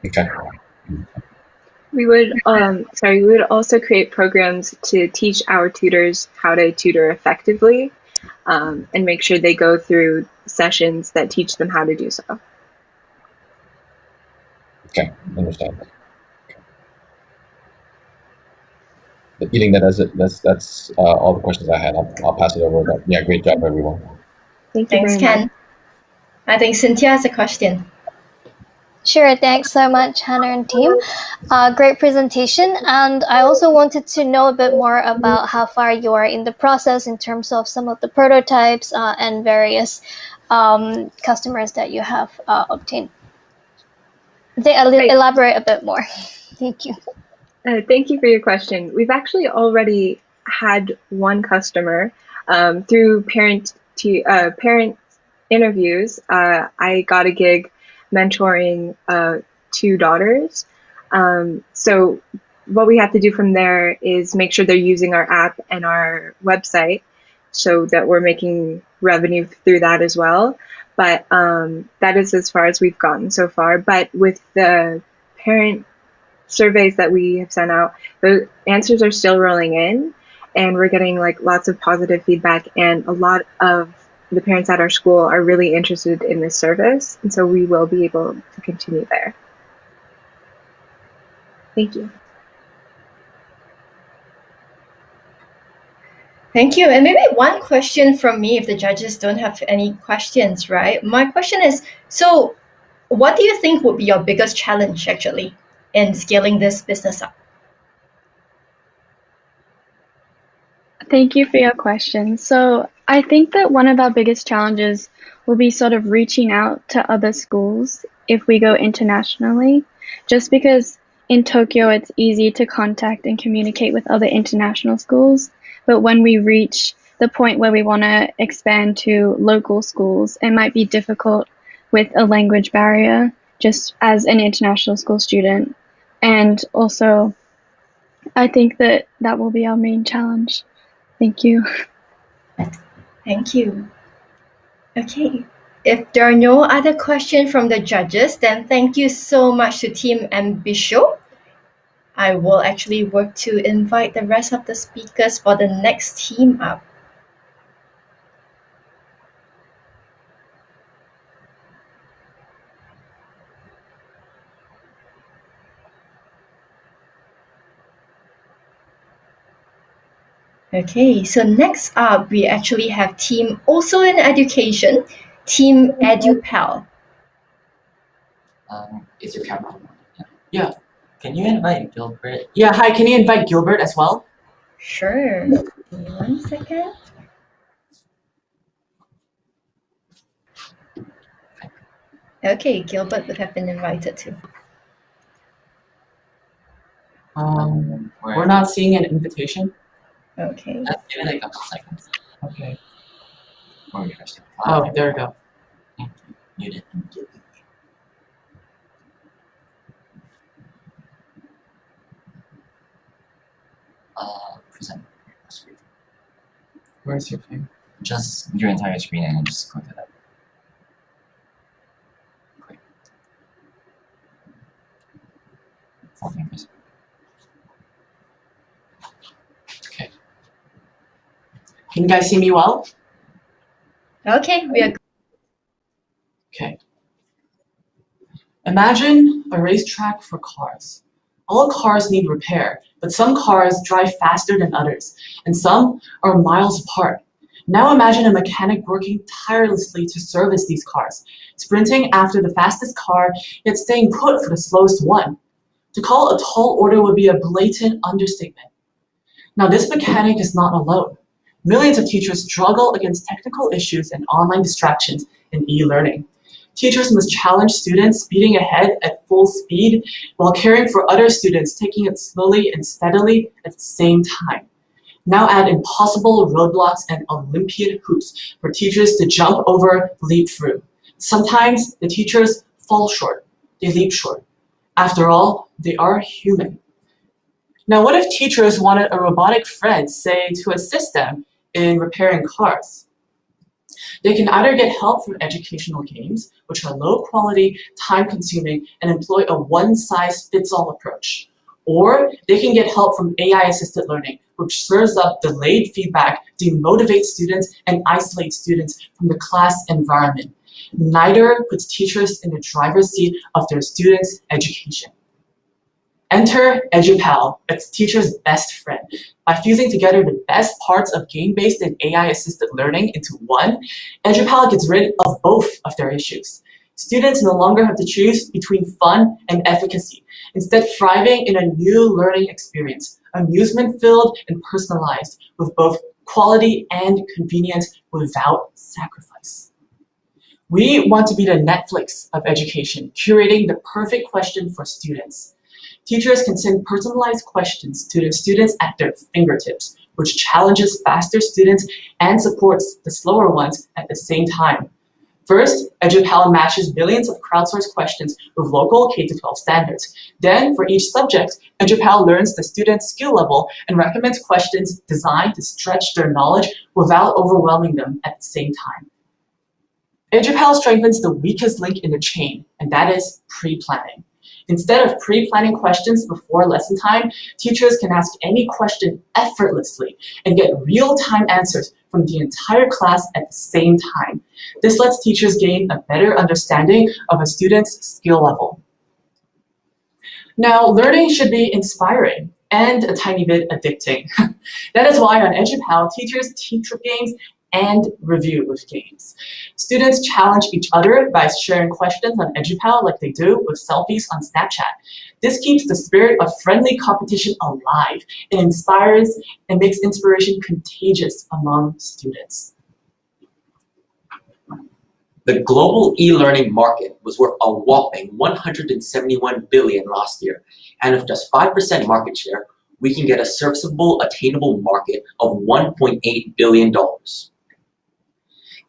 Okay. We would also create programs to teach our tutors how to tutor effectively, and make sure they go through sessions that teach them how to do so. Okay, understand. But I think that's all the questions I had. I'll pass it over. But yeah, great job, everyone. Thank you Thanks, very much. Ken. I think Cynthia has a question. Sure, thanks so much, Hannah and team. Great presentation. And I also wanted to know a bit more about how far you are in the process in terms of some of the prototypes and various customers that you have obtained. Elaborate a bit more. Thank you. Thank you for your question. We've actually already had one customer through parent interviews. I got a gig mentoring 2 daughters. So what we have to do from there is make sure they're using our app and our website so that we're making revenue through that as well. But that is as far as we've gotten so far. But with the parent surveys that we have sent out, the answers are still rolling in, and we're getting like lots of positive feedback, and a lot of the parents at our school are really interested in this service, and so we will be able to continue there. Thank you. Thank you. And maybe one question from me, if the judges don't have any questions, right? My question is, so what do you think would be your biggest challenge actually in scaling this business up? Thank you for your question. So I think that one of our biggest challenges will be sort of reaching out to other schools if we go internationally, just because in Tokyo it's easy to contact and communicate with other international schools. But when we reach the point where we want to expand to local schools, it might be difficult with a language barrier just as an international school student. And also, I think that that will be our main challenge. Thank you. Thank you. Okay. If there are no other questions from the judges, then thank you so much to Team Ambitio. I will actually work to invite the rest of the speakers for the next team up. Okay, so next up, we actually have team also in education, Team Edupal. Is your camera on? Yeah. Can you invite Gilbert? Yeah, hi, can you invite Gilbert as well? Sure. Give me 1 second. Okay, Gilbert would have been invited too. We're not seeing an invitation. Okay. Let's give it like a couple seconds. Okay. Oh, there we go. Muted. Present. Where's your thing? Just your entire screen and then just go to that. Great. 4 fingers. Okay. Can you guys see me well? Okay, we are. Okay. Imagine a racetrack for cars. All cars need repair, but some cars drive faster than others, and some are miles apart. Now imagine a mechanic working tirelessly to service these cars, sprinting after the fastest car, yet staying put for the slowest one. To call a tall order would be a blatant understatement. Now this mechanic is not alone. Millions of teachers struggle against technical issues and online distractions in e-learning. Teachers must challenge students speeding ahead at full speed while caring for other students taking it slowly and steadily at the same time. Now add impossible roadblocks and Olympiad hoops for teachers to jump over, leap through. Sometimes the teachers fall short, they leap short. After all, they are human. Now what if teachers wanted a robotic friend, say, to assist them in repairing cars? They can either get help from educational games, which are low quality, time consuming, and employ a one-size-fits-all approach. Or they can get help from AI-assisted learning, which serves up delayed feedback, demotivates students, and isolates students from the class environment. Neither puts teachers in the driver's seat of their students' education. Enter Edupal, its teacher's best friend. By fusing together the best parts of game-based and AI-assisted learning into one, Edupal gets rid of both of their issues. Students no longer have to choose between fun and efficacy, instead thriving in a new learning experience, amusement-filled and personalized, with both quality and convenience without sacrifice. We want to be the Netflix of education, curating the perfect question for students. Teachers can send personalized questions to their students at their fingertips, which challenges faster students and supports the slower ones at the same time. First, Edupal matches billions of crowdsourced questions with local K-12 standards. Then, for each subject, Edupal learns the student's skill level and recommends questions designed to stretch their knowledge without overwhelming them at the same time. Edupal strengthens the weakest link in the chain, and that is pre-planning. Instead of pre-planning questions before lesson time, teachers can ask any question effortlessly and get real-time answers from the entire class at the same time. This lets teachers gain a better understanding of a student's skill level. Now, learning should be inspiring and a tiny bit addicting. That is why on Edupal, teachers teach with games and review with games. Students challenge each other by sharing questions on Edupal like they do with selfies on Snapchat. This keeps the spirit of friendly competition alive. It inspires and makes inspiration contagious among students. The global e-learning market was worth a whopping $171 billion last year, and with just 5% market share, we can get a serviceable, attainable market of $1.8 billion.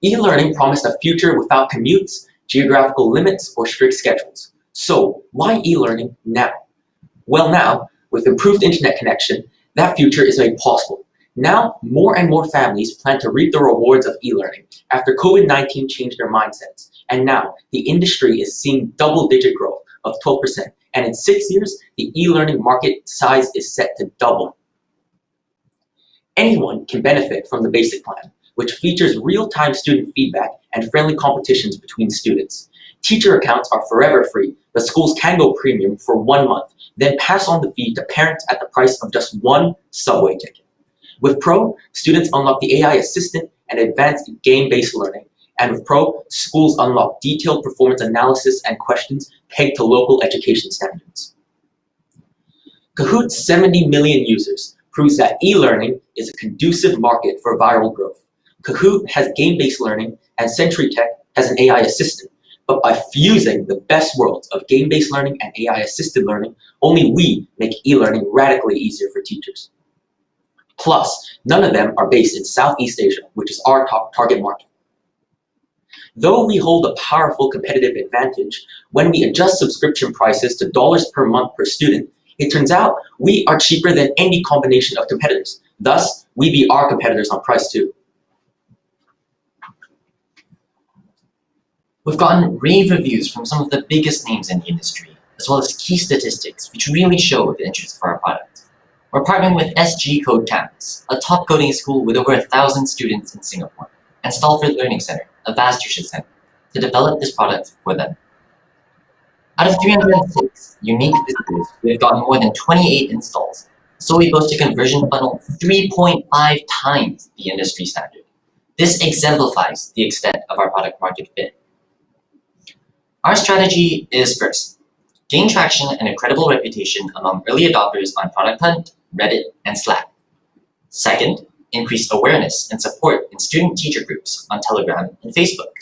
E-learning promised a future without commutes, geographical limits, or strict schedules. So why e-learning now? Well now, with improved internet connection, that future is made possible. Now, more and more families plan to reap the rewards of e-learning after COVID-19 changed their mindsets. And now, the industry is seeing double-digit growth of 12%. And in 6 years, the e-learning market size is set to double. Anyone can benefit from the basic plan, which features real-time student feedback and friendly competitions between students. Teacher accounts are forever free, but schools can go premium for 1 month, then pass on the fee to parents at the price of just one subway ticket. With Pro, students unlock the AI assistant and advanced game-based learning. And with Pro, schools unlock detailed performance analysis and questions pegged to local education standards. Kahoot's 70 million users proves that e-learning is a conducive market for viral growth. Kahoot has game-based learning, and Century Tech has an AI assistant. But by fusing the best worlds of game-based learning and AI-assisted learning, only we make e-learning radically easier for teachers. Plus, none of them are based in Southeast Asia, which is our target market. Though we hold a powerful competitive advantage, when we adjust subscription prices to dollars per month per student, it turns out we are cheaper than any combination of competitors. Thus, we beat our competitors on price too. We've gotten rave reviews from some of the biggest names in the industry, as well as key statistics which really show the interest for our product. We're partnering with SG Code Campus, a top coding school with over 1,000 students in Singapore, and Stalford Learning Center, a vast tuition center, to develop this product for them. Out of 306 unique visitors, we've gotten more than 28 installs, so we boast a conversion funnel 3.5 times the industry standard. This exemplifies the extent of our product market fit. Our strategy is first, gain traction and a credible reputation among early adopters on Product Hunt, Reddit, and Slack. Second, increase awareness and support in student-teacher groups on Telegram and Facebook.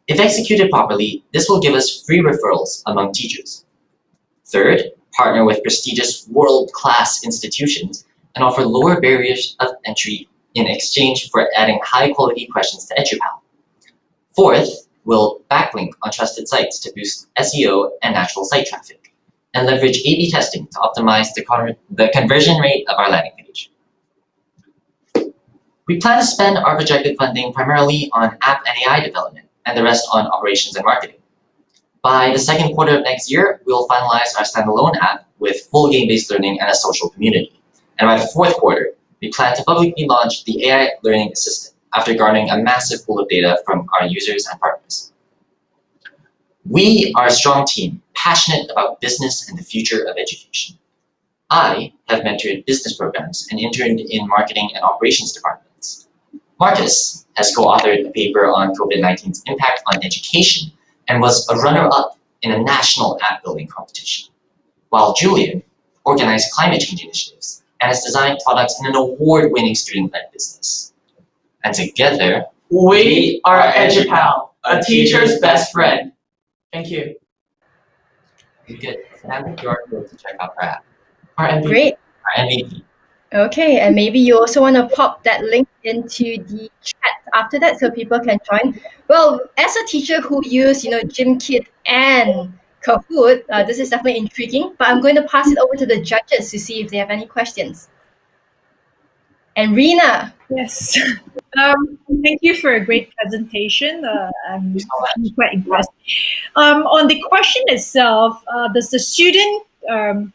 If executed properly, this will give us free referrals among teachers. Third, partner with prestigious world-class institutions and offer lower barriers of entry in exchange for adding high-quality questions to Edupal. Fourth, we'll backlink on trusted sites to boost SEO and natural site traffic, and leverage A/B testing to optimize the conversion rate of our landing page. We plan to spend our projected funding primarily on app and AI development, and the rest on operations and marketing. By the second quarter of next year, we'll finalize our standalone app with full game-based learning and a social community. And by the fourth quarter, we plan to publicly launch the AI Learning Assistant after garnering a massive pool of data from our users and partners. We are a strong team, passionate about business and the future of education. I have mentored business programs and interned in marketing and operations departments. Marcus has co-authored a paper on COVID-19's impact on education and was a runner-up in a national app building competition, while Julian organized climate change initiatives and has designed products in an award-winning student-led business. And together, we are Edupal, a teacher's best friend. Thank you. Good. Now you are able to check out our app. Our MVP. Great. Our MVP. Okay, and maybe you also want to pop that link into the chat after that so people can join. Well, as a teacher who use, GymKit and Kahoot, this is definitely intriguing, but I'm going to pass it over to the judges to see if they have any questions. And Rina. Yes. Thank you for a great presentation. I'm quite impressed. On the question itself, does the student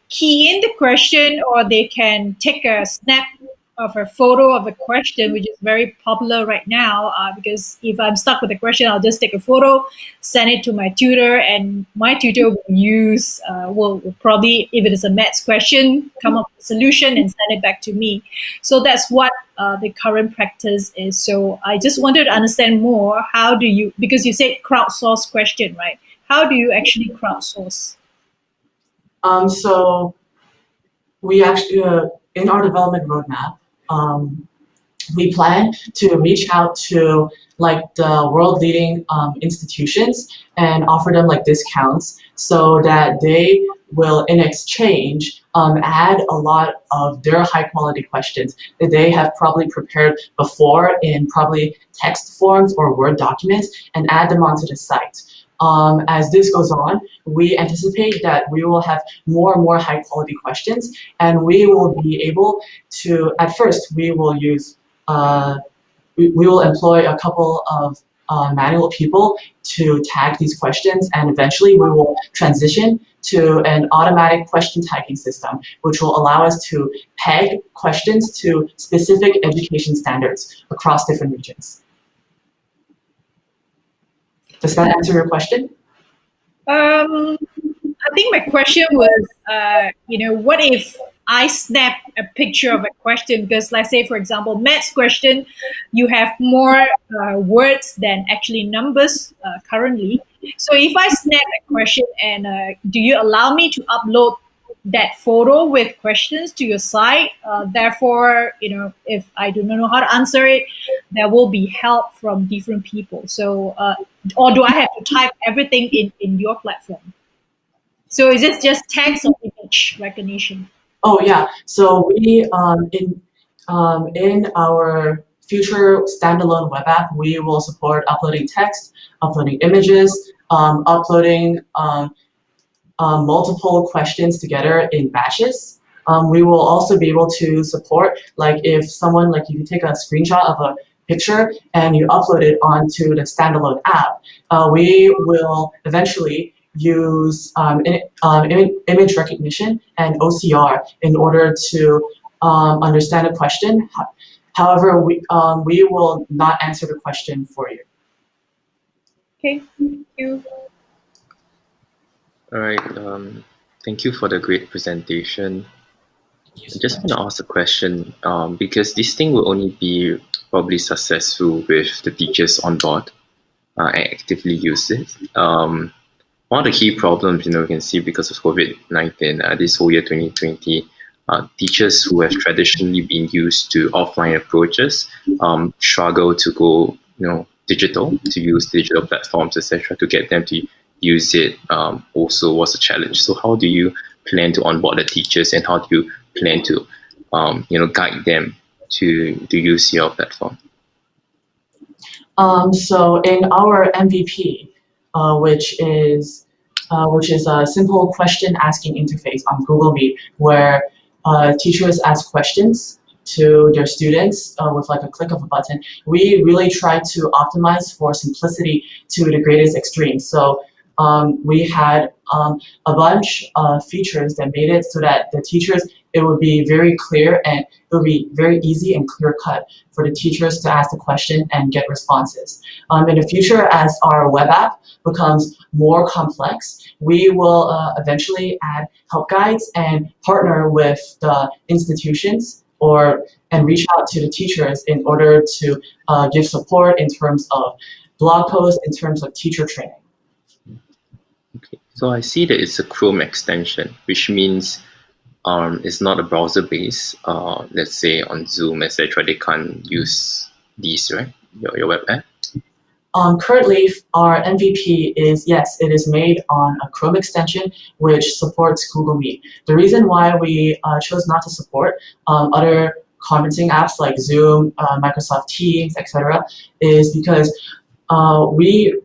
key in the question, or they can take a snap of a photo of a question, which is very popular right now, because if I'm stuck with a question, I'll just take a photo, send it to my tutor, and my tutor will probably, if it is a maths question, come up with a solution and send it back to me. So that's what the current practice is. So I just wanted to understand more, because you said crowdsource question, right? How do you actually crowdsource? So we actually, in our development roadmap, we plan to reach out to the world-leading institutions and offer them discounts so that they will, in exchange, add a lot of their high-quality questions that they have probably prepared before in probably text forms or Word documents and add them onto the site. As this goes on, we anticipate that we will have more and more high quality questions, and we will be able to, at first, we will use, we will employ a couple of manual people to tag these questions, and eventually we will transition to an automatic question tagging system, which will allow us to peg questions to specific education standards across different regions. Does that answer your question? I think my question was, what if I snap a picture of a question? Because let's say, for example, maths question, you have more words than actually numbers currently. So if I snap a question, and do you allow me to upload that photo with questions to your site? Therefore, if I do not know how to answer it, there will be help from different people. So, or do I have to type everything in your platform? So is it just text or image recognition? Oh yeah. So we in our future standalone web app, we will support uploading text, uploading images, uploading multiple questions together in batches. We will also be able to support, if someone, you take a screenshot of a picture and you upload it onto the standalone app, we will eventually use image recognition and OCR in order to understand a question. However, we will not answer the question for you. Okay, thank you. All right, thank you for the great presentation. I just want to ask a question, because this thing will only be probably successful with the teachers on board and actively use it. One of the key problems, we can see because of COVID-19, this whole year 2020, teachers who have traditionally been used to offline approaches struggle to go, digital, to use digital platforms, etc., to get them to use it also was a challenge. So how do you plan to onboard the teachers, and how do you plan to guide them to use your platform? So in our MVP, which is a simple question asking interface on Google Meet, where teachers ask questions to their students with like a click of a button. We really try to optimize for simplicity to the greatest extreme. So we had a bunch of features that made it so that the teachers, it would be very clear and it would be very easy and clear cut for the teachers to ask the question and get responses. In the future, as our web app becomes more complex, we will eventually add help guides and partner with the institutions and reach out to the teachers in order to give support in terms of blog posts, in terms of teacher training. Okay, so I see that it's a Chrome extension, which means it's not a browser base. Let's say on Zoom, etc., they can't use these, right? Your web app. Currently, our MVP is, yes, it is made on a Chrome extension, which supports Google Meet. The reason why we chose not to support other conferencing apps like Zoom, Microsoft Teams, etc., is because we,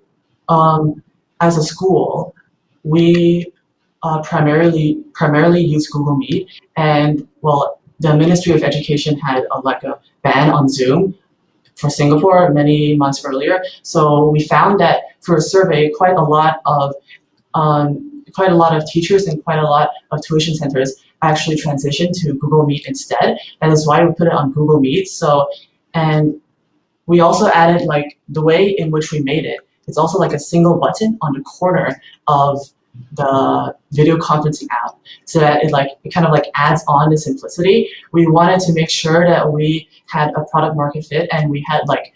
as a school, we primarily use Google Meet, and well, the Ministry of Education had like a ban on Zoom for Singapore many months earlier. So we found that for a survey, quite a lot of teachers and quite a lot of tuition centers actually transitioned to Google Meet instead. That is why we put it on Google Meet. So, and we also added like the way in which we made it. It's also like a single button on the corner of the video conferencing app, so that it kind of like adds on the simplicity. We wanted to make sure that we had a product market fit, and we had like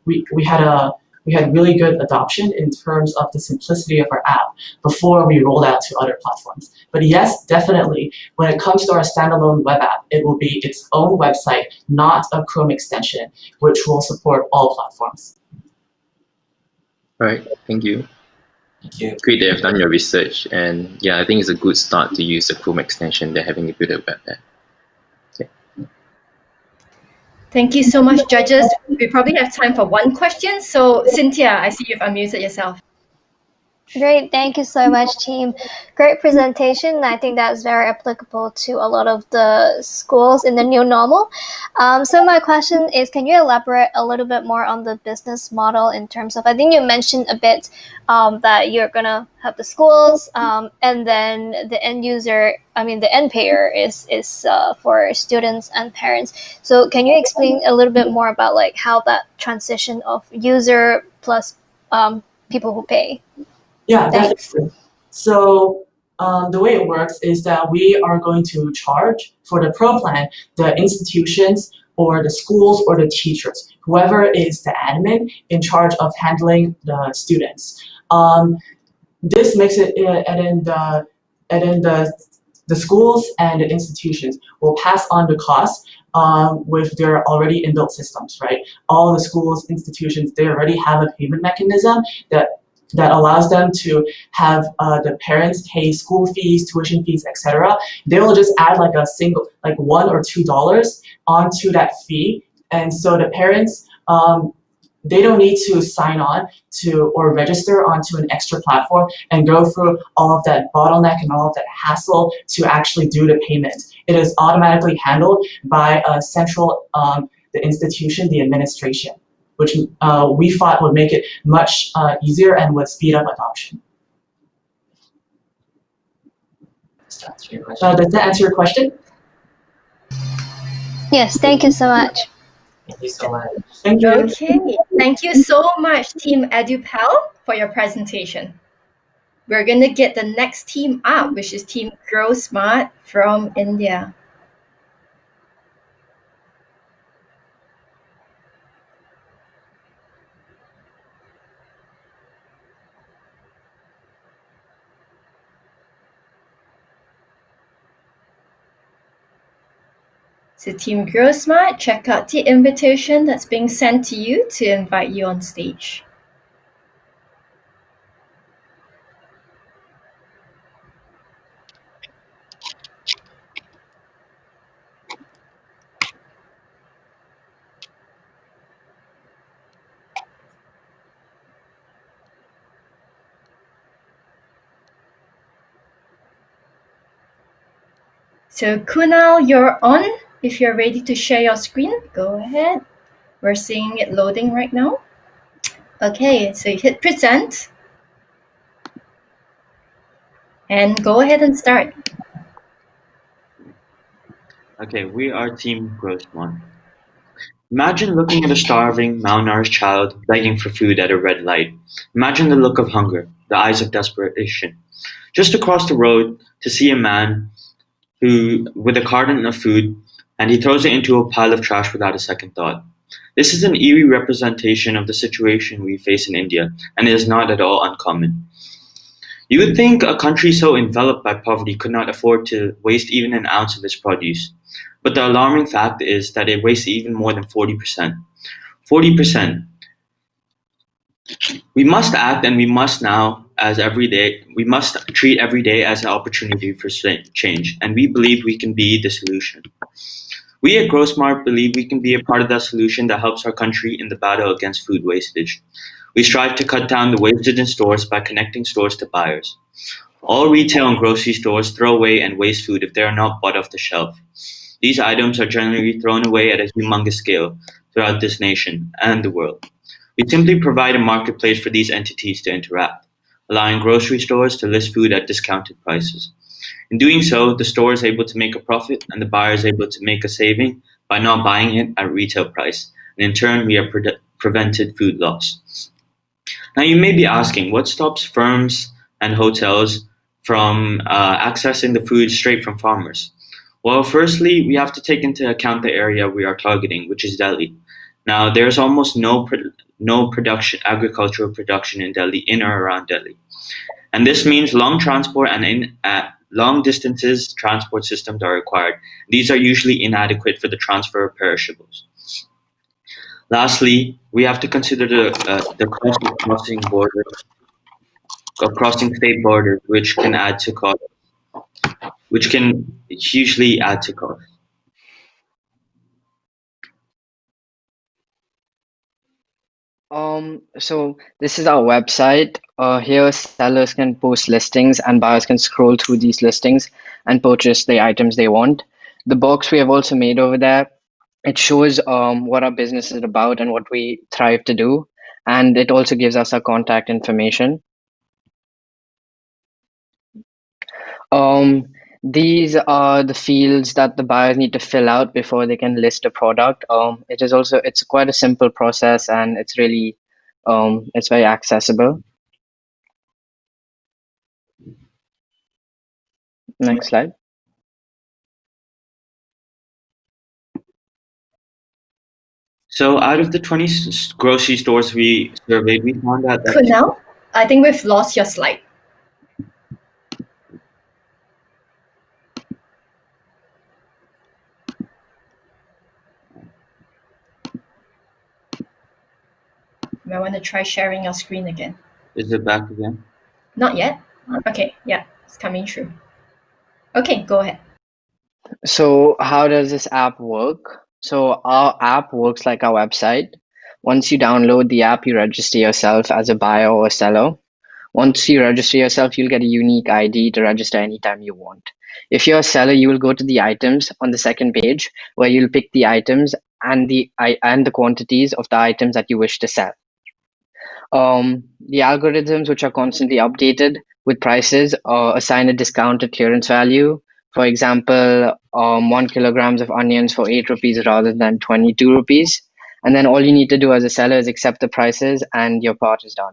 we had really good adoption in terms of the simplicity of our app before we rolled out to other platforms. But yes, definitely, when it comes to our standalone web app, it will be its own website, not a Chrome extension, which will support all platforms. All right, thank you. Thank you. Great that you've done your research, and yeah, I think it's a good start to use the Chrome extension than having to build a web app. Okay. Thank you so much, judges. We probably have time for one question. So, Cynthia, I see you've unmuted yourself. Great, thank you so much, team. Great presentation. I think that's very applicable to a lot of the schools in the new normal. So my question is, can you elaborate a little bit more on the business model in terms of, I think you mentioned a bit that you're gonna have the schools, and then the end user, the end payer is for students and parents. So can you explain a little bit more about like how that transition of user plus people who pay? Yeah, Thanks. definitely. So the way it works is that we are going to charge for the pro plan the institutions or the schools or the teachers, whoever is the admin in charge of handling the students. This makes it, and then the schools and the institutions will pass on the cost with their already inbuilt systems, right? All the schools, institutions, they already have a payment mechanism that allows them to have the parents pay school fees, tuition fees, etc. They will just add like a single, like $1 or $2 onto that fee, and so the parents, they don't need to sign on to or register onto an extra platform and go through all of that bottleneck and all of that hassle to actually do the payment. It is automatically handled by a central, the institution, the administration, which we thought would make it much easier and would speed up adoption. Does that answer your question? Does that answer your question? Yes, thank you so much. Thank you so much. Thank you. Okay, thank you so much, Team Edupal, for your presentation. We're going to get the next team up, which is Team Gro-smart from India. So Team Gro-smart, check out the invitation that's being sent to you to invite you on stage. So Kunal, you're on. If you're ready to share your screen, go ahead. We're seeing it loading right now. Okay, so you hit present. And go ahead and start. Okay, we are Team Gro-smart. Imagine looking at a starving, malnourished child begging for food at a red light. Imagine the look of hunger, the eyes of desperation. Just across the road to see a man who, with a carton of food, and he throws it into a pile of trash without a second thought. This is an eerie representation of the situation we face in India, and it is not at all uncommon. You would think a country so enveloped by poverty could not afford to waste even an ounce of its produce. But the alarming fact is that it wastes even more than 40%. 40%. We must act, and we must treat every day as an opportunity for change, and we believe we can be the solution. We at Gro-smart believe we can be a part of that solution that helps our country in the battle against food wastage. We strive to cut down the wastage in stores by connecting stores to buyers. All retail and grocery stores throw away and waste food if they are not bought off the shelf. These items are generally thrown away at a humongous scale throughout this nation and the world. We simply provide a marketplace for these entities to interact, allowing grocery stores to list food at discounted prices. In doing so, the store is able to make a profit and the buyer is able to make a saving by not buying it at retail price. And in turn, we have prevented food loss. Now, you may be asking, what stops firms and hotels from accessing the food straight from farmers? Well, firstly, we have to take into account the area we are targeting, which is Delhi. Now, there's almost no agricultural production in Delhi, in or around Delhi. And this means long transport and long distances transport systems are required. These are usually inadequate for the transfer of perishables. Lastly, we have to consider the cost of crossing state borders, which can hugely add to cost. So this is our website. Here sellers can post listings and buyers can scroll through these listings and purchase the items they want. The box we have also made over there, it shows what our business is about and what we thrive to do. And it also gives us our contact information. These are the fields that the buyers need to fill out before they can list a product. It's quite a simple process and it's really it's very accessible. Next slide. So out of the 20 grocery stores we surveyed, we found that... Kunal, I think we've lost your slide. You might want to try sharing your screen again. Is it back again? Not yet. Okay, yeah, it's coming through. Okay, go ahead. So how does this app work? So our app works like our website. Once you download the app, you register yourself as a buyer or a seller. Once you register yourself, you'll get a unique ID to register anytime you want. If you're a seller, you will go to the items on the second page where you'll pick the items and the quantities of the items that you wish to sell. The algorithms, which are constantly updated with prices, assign a discounted clearance value. For example, 1 kilograms of onions for 8 rupees rather than 22 rupees. And then all you need to do as a seller is accept the prices and your part is done.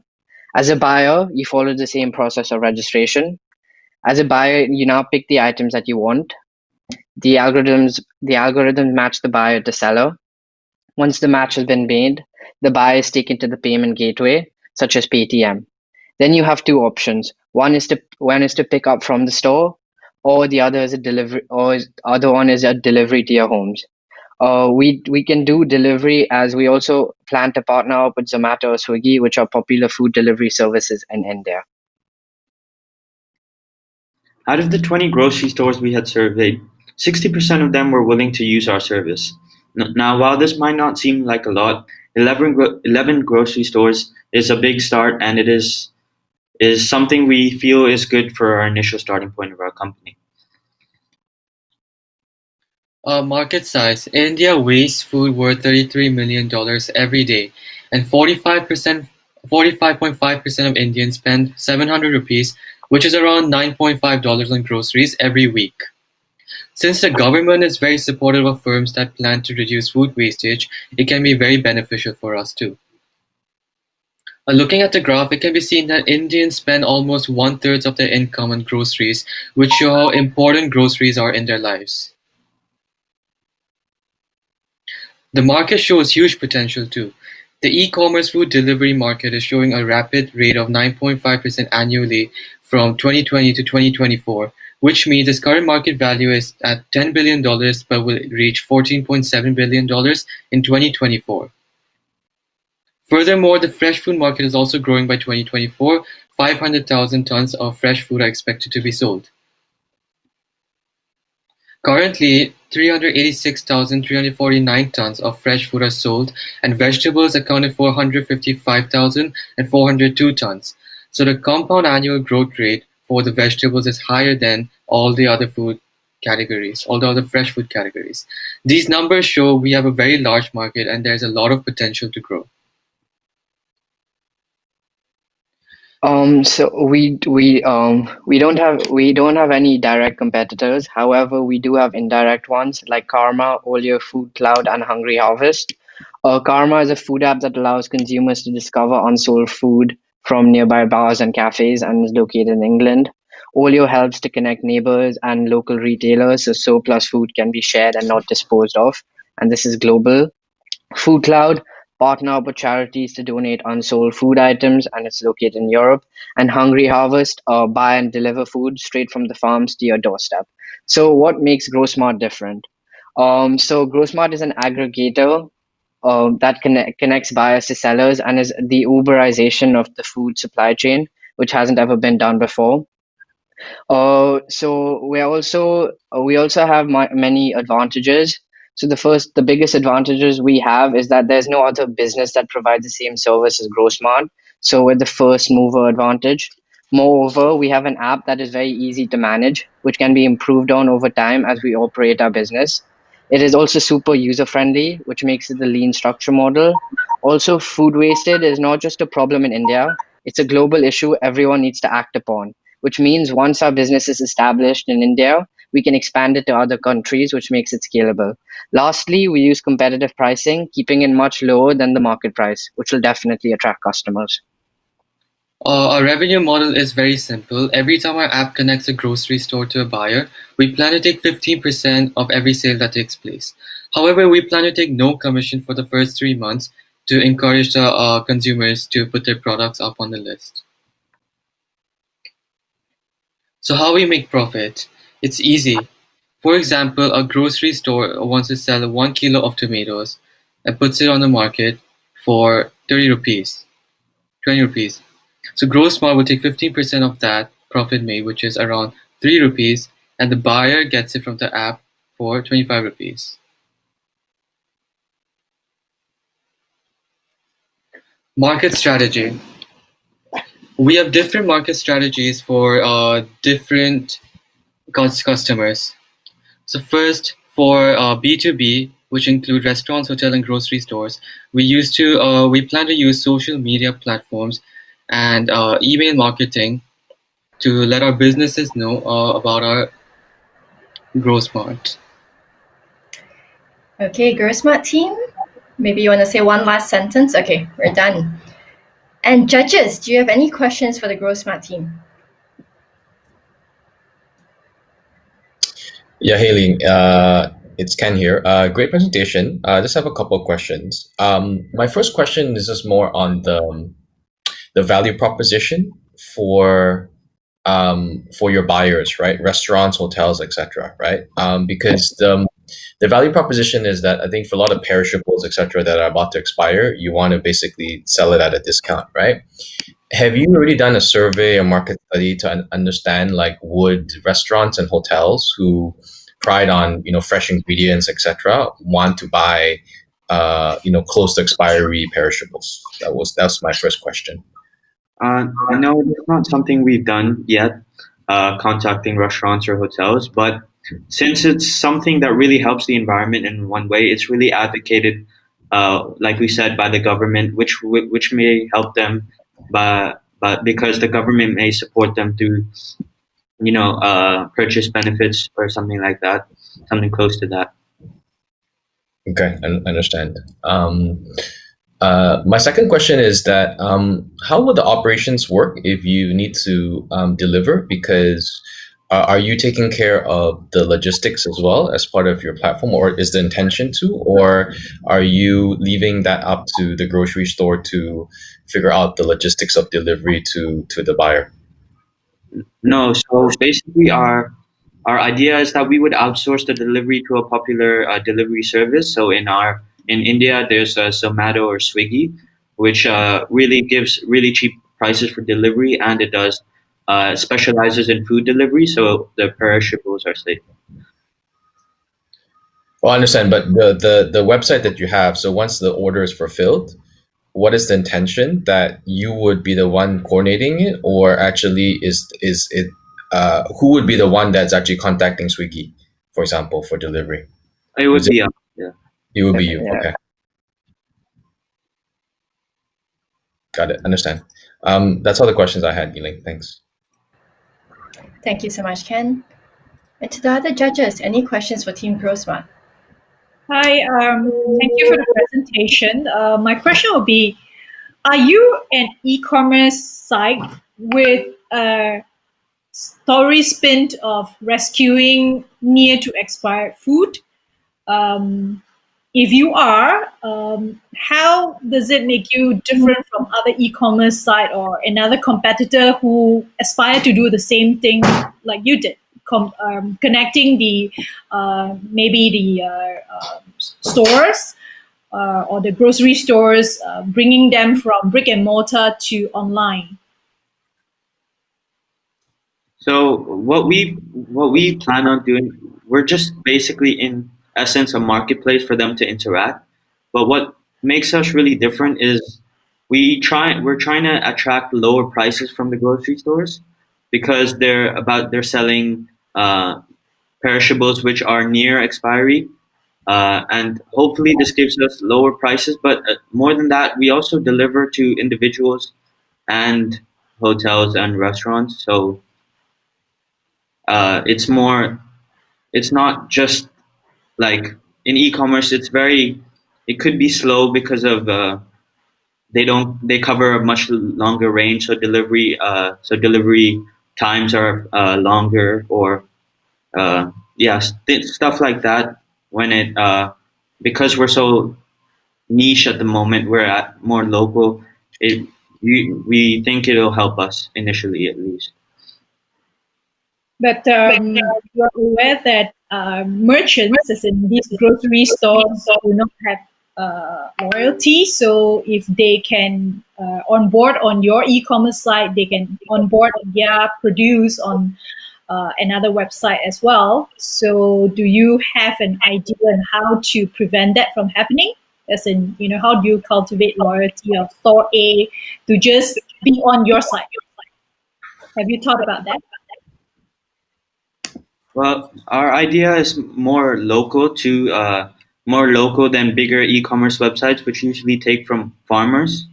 As a buyer, you follow the same process of registration. As a buyer, you now pick the items that you want. The algorithms match the buyer to seller. Once the match has been made, the buyer is taken to the payment gateway, such as Paytm. Then you have two options. One is to pick up from the store, or the other is a delivery, or other one is a delivery to your homes. We can do delivery, as we also plan to partner up with Zomato or Swiggy, which are popular food delivery services in India. Out of the 20 grocery stores we had surveyed, 60% of them were willing to use our service. Now, while this might not seem like a lot, 11 grocery stores is a big start, and it is something we feel is good for our initial starting point of our company. Market size. India wastes food worth $33 million every day, and 45.5% of Indians spend 700 rupees, which is around $9.5 on groceries every week. Since the government is very supportive of firms that plan to reduce food wastage, it can be very beneficial for us too. Looking at the graph, it can be seen that Indians spend almost one-third of their income on groceries, which show how important groceries are in their lives. The market shows huge potential too. The e-commerce food delivery market is showing a rapid rate of 9.5% annually from 2020 to 2024, which means its current market value is at $10 billion but will reach $14.7 billion in 2024. Furthermore, the fresh food market is also growing by 2024. 500,000 tons of fresh food are expected to be sold. Currently, 386,349 tons of fresh food are sold, and vegetables accounted for 155,402 tons. So the compound annual growth rate for the vegetables is higher than all the other food categories, all the other fresh food categories. These numbers show we have a very large market and there's a lot of potential to grow. So we don't have any direct competitors. However, we do have indirect ones like Karma, Olio, Food Cloud, and Hungry Harvest. Karma is a food app that allows consumers to discover unsold food from nearby bars and cafes, and is located in England. Olio helps to connect neighbors and local retailers, so surplus food can be shared and not disposed of, and this is global. Food Cloud partner up with charities to donate unsold food items, and it's located in Europe. And Hungry Harvest buy and deliver food straight from the farms to your doorstep. So what makes Gro-smart different? So Gro-smart is an aggregator that connects buyers to sellers and is the Uberization of the food supply chain, which hasn't ever been done before. So we also have many advantages. So the biggest advantages we have is that there's no other business that provides the same service as GrowSmart. So we're the first mover advantage. Moreover, we have an app that is very easy to manage, which can be improved on over time as we operate our business. It is also super user friendly, which makes it the lean structure model. Also, food wasted is not just a problem in India, it's a global issue everyone needs to act upon, which means once our business is established in India, we can expand it to other countries, which makes it scalable. Lastly, we use competitive pricing, keeping it much lower than the market price, which will definitely attract customers. Our revenue model is very simple. Every time our app connects a grocery store to a buyer, we plan to take 15% of every sale that takes place. However, we plan to take no commission for the first 3 months to encourage the consumers to put their products up on the list. So how we make profit? It's easy. For example, a grocery store wants to sell 1 kilo of tomatoes and puts it on the market for 30 rupees, 20 rupees. So Gro-smart will take 15% of that profit made, which is around 3 rupees, and the buyer gets it from the app for 25 rupees. Market strategy. We have different market strategies for different customers. So first, for B2B, which include restaurants, hotel, and grocery stores, we plan to use social media platforms and email marketing to let our businesses know about our Gro-smart. Okay, Gro-smart team, maybe you want to say one last sentence? Okay, we're done. And judges, do you have any questions for the Gro-smart team? Yeah, Haley, it's Ken here. Great presentation. I just have a couple of questions. My first question is just more on the value proposition for your buyers, right? Restaurants, hotels, etc. Right? Because the value proposition is that I think for a lot of perishables, etc., that are about to expire, you want to basically sell it at a discount, right? Have you already done a survey or market study to understand, like, would restaurants and hotels who pride on fresh ingredients, etc., want to buy close to expiry perishables? That's my first question. No, it's not something we've done yet, contacting restaurants or hotels. But since it's something that really helps the environment in one way, it's really advocated, like we said, by the government, which may help them, but because the government may support them through, purchase benefits or something like that, something close to that. Okay, I understand. My second question is that how will the operations work if you need to deliver? Because are you taking care of the logistics as well as part of your platform, or is the intention to, or are you leaving that up to the grocery store to figure out the logistics of delivery to the buyer? No, so basically our idea is that we would outsource the delivery to a popular delivery service. So in India, there's Zomato or Swiggy, which really gives really cheap prices for delivery, and it does specializes in food delivery, so the perishables are safe. Well, I understand, but the website that you have, so once the order is fulfilled, what is the intention, that you would be the one coordinating it, or actually is it who would be the one that's actually contacting Swiggy, for example, for delivery? It would be us, yeah. It would be you. Yeah. Okay. Got it. Understand. That's all the questions I had, Yiling. Thanks. Thank you so much, Ken. And to the other judges, any questions for Team Gro-smart? Hi, thank you for the presentation. My question would be, are you an e-commerce site with a story spin of rescuing near to expired food? If you are, how does it make you different from other e-commerce site or another competitor who aspire to do the same thing like you did? Connecting the maybe the stores or the grocery stores, bringing them from brick and mortar to online. So what we plan on doing, we're just basically in essence a marketplace for them to interact. But what makes us really different is we're trying to attract lower prices from the grocery stores, because they're selling perishables which are near expiry, and hopefully this gives us lower prices. But more than that, we also deliver to individuals and hotels and restaurants. So it's not just like in e-commerce. It could be slow because of they cover a much longer range, so delivery times are longer, or stuff like that. When it because we're so niche at the moment, we're at more local. We think it'll help us initially, at least. But you're aware that merchants, as in these grocery stores, do not have loyalty. So if they can onboard on your e-commerce site, they can onboard their produce on another website as well. So do you have an idea on how to prevent that from happening? As in, how do you cultivate loyalty of store A to just be on your site? Have you thought about that? Well, our idea is more local than bigger e-commerce websites, which usually take from farmers.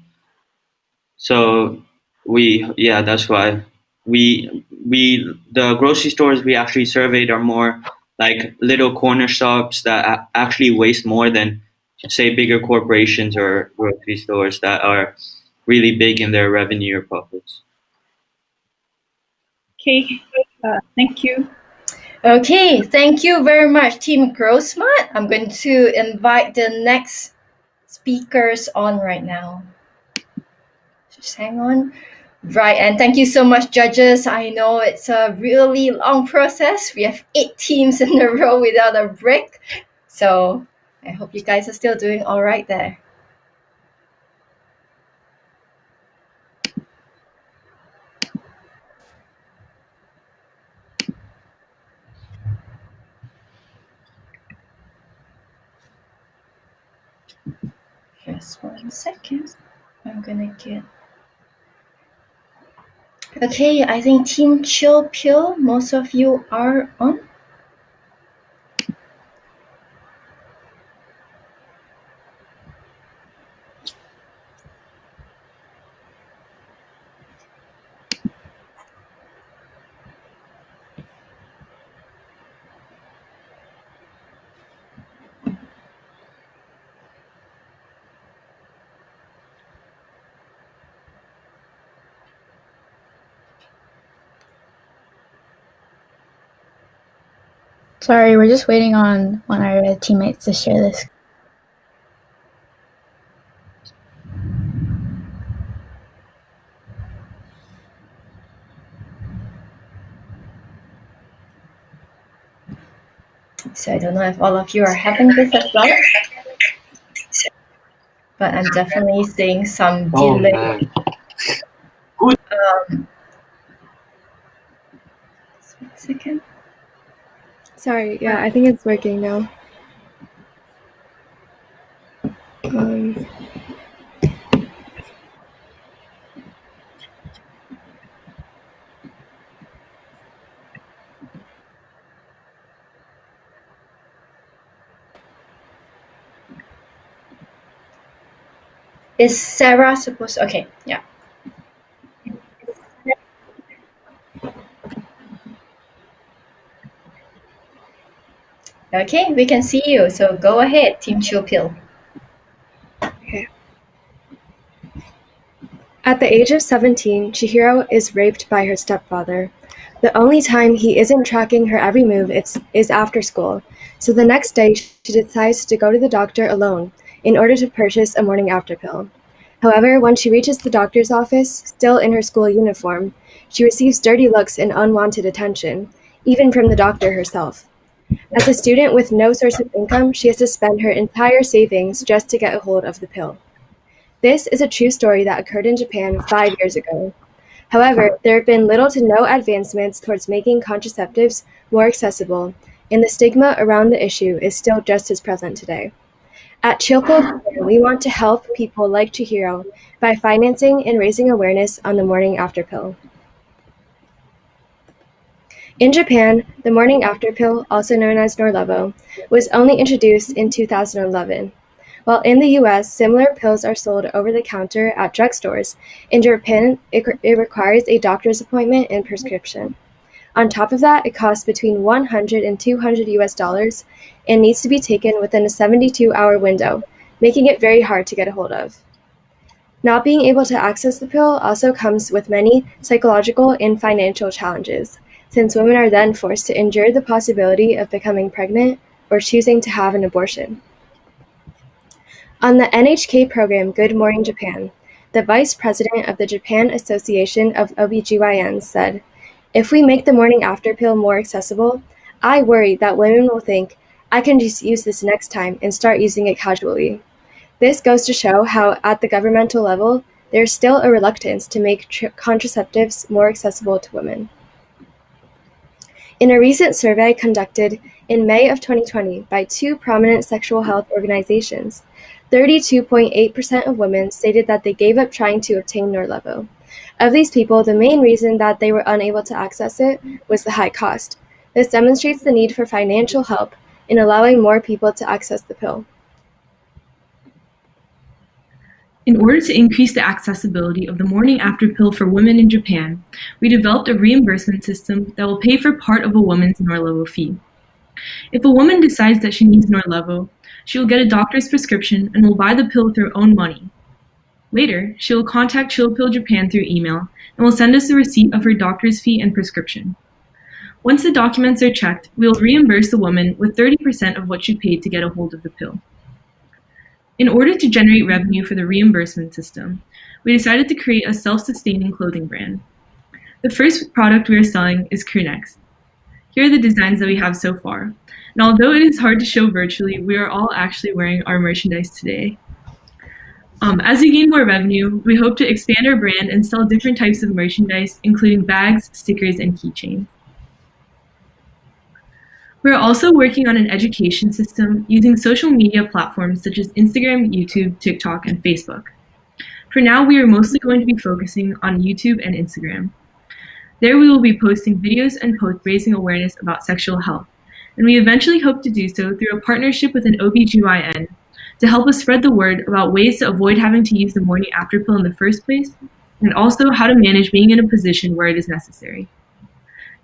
So that's why the grocery stores we actually surveyed are more like little corner shops that actually waste more than, say, bigger corporations or grocery stores that are really big in their revenue or profits. Okay, thank you. Okay, thank you very much, Team Gro-smart. I'm going to invite the next speakers on right now. Just hang on. Right, and thank you so much, judges. I know it's a really long process. We have 8 teams in a row without a break. So I hope you guys are still doing all right there. Just 1 second. I'm gonna get... Okay, I think Team Chill Pill, most of you are on. Sorry, we're just waiting on our teammates to share this. So I don't know if all of you are having this as well, but I'm definitely seeing some delay. Just 1 second. Sorry, yeah, I think it's working now. Is Sarah supposed to... Okay, yeah. Okay, we can see you. So go ahead, Team Chill Pill. Okay. At the age of 17, Chihiro is raped by her stepfather. The only time he isn't tracking her every move is after school, so the next day she decides to go to the doctor alone in order to purchase a morning after pill. However, when she reaches the doctor's office, still in her school uniform, she receives dirty looks and unwanted attention, even from the doctor herself. As a student with no source of income, she has to spend her entire savings just to get a hold of the pill. This is a true story that occurred in Japan 5 years ago. However, there have been little to no advancements towards making contraceptives more accessible, and the stigma around the issue is still just as prevalent today. At Chillpill, we want to help people like Chihiro by financing and raising awareness on the morning after pill. In Japan, the morning after pill, also known as Norlevo, was only introduced in 2011. While in the US, similar pills are sold over the counter at drugstores, in Japan, it requires a doctor's appointment and prescription. On top of that, it costs between $100 and $200 US and needs to be taken within a 72-hour window, making it very hard to get a hold of. Not being able to access the pill also comes with many psychological and financial challenges, since women are then forced to endure the possibility of becoming pregnant or choosing to have an abortion. On the NHK program Good Morning Japan, the vice president of the Japan Association of OBGYNs said, "If we make the morning after pill more accessible, I worry that women will think, I can just use this next time and start using it casually." This goes to show how, at the governmental level, there is still a reluctance to make contraceptives more accessible to women. In a recent survey conducted in May of 2020 by 2 prominent sexual health organizations, 32.8% of women stated that they gave up trying to obtain Norlevo. Of these people, the main reason that they were unable to access it was the high cost. This demonstrates the need for financial help in allowing more people to access the pill. In order to increase the accessibility of the morning after pill for women in Japan, we developed a reimbursement system that will pay for part of a woman's Norlevo fee. If a woman decides that she needs Norlevo, she will get a doctor's prescription and will buy the pill with her own money. Later, she will contact Chill Pill Japan through email and will send us a receipt of her doctor's fee and prescription. Once the documents are checked, we will reimburse the woman with 30% of what she paid to get a hold of the pill. In order to generate revenue for the reimbursement system, we decided to create a self-sustaining clothing brand. The first product we are selling is crew necks. Here are the designs that we have so far. And although it is hard to show virtually, we are all actually wearing our merchandise today. As we gain more revenue, we hope to expand our brand and sell different types of merchandise, including bags, stickers, and keychains. We're also working on an education system using social media platforms such as Instagram, YouTube, TikTok, and Facebook. For now, we are mostly going to be focusing on YouTube and Instagram. There we will be posting videos and posts raising awareness about sexual health, and we eventually hope to do so through a partnership with an OBGYN to help us spread the word about ways to avoid having to use the morning after pill in the first place, and also how to manage being in a position where it is necessary.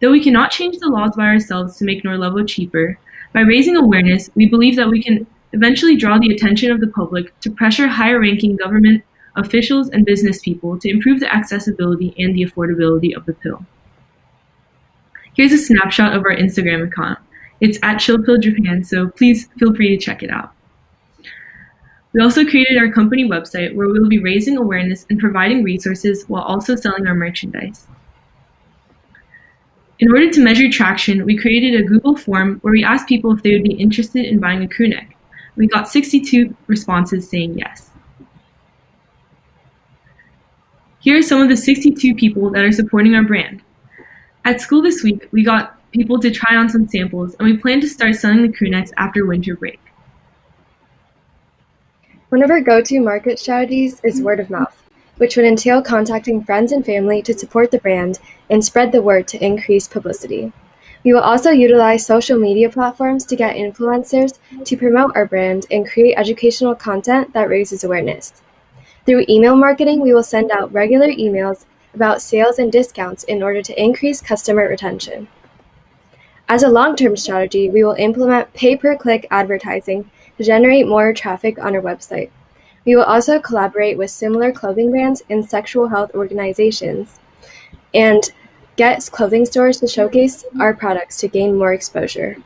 Though we cannot change the laws by ourselves to make Norlevo cheaper, by raising awareness, we believe that we can eventually draw the attention of the public to pressure higher-ranking government officials and business people to improve the accessibility and the affordability of the pill. Here's a snapshot of our Instagram account. It's at @ChillPillJapan, so please feel free to check it out. We also created our company website where we will be raising awareness and providing resources while also selling our merchandise. In order to measure traction, we created a Google form where we asked people if they would be interested in buying a crew neck. We got 62 responses saying yes. Here are some of the 62 people that are supporting our brand. At school this week, we got people to try on some samples, and we plan to start selling the crew necks after winter break. One of our go-to market strategies is word of mouth, which would entail contacting friends and family to support the brand and spread the word to increase publicity. We will also utilize social media platforms to get influencers to promote our brand and create educational content that raises awareness. Through email marketing, we will send out regular emails about sales and discounts in order to increase customer retention. As a long-term strategy, we will implement pay-per-click advertising to generate more traffic on our website. We will also collaborate with similar clothing brands and sexual health organizations and get clothing stores to showcase our products to gain more exposure.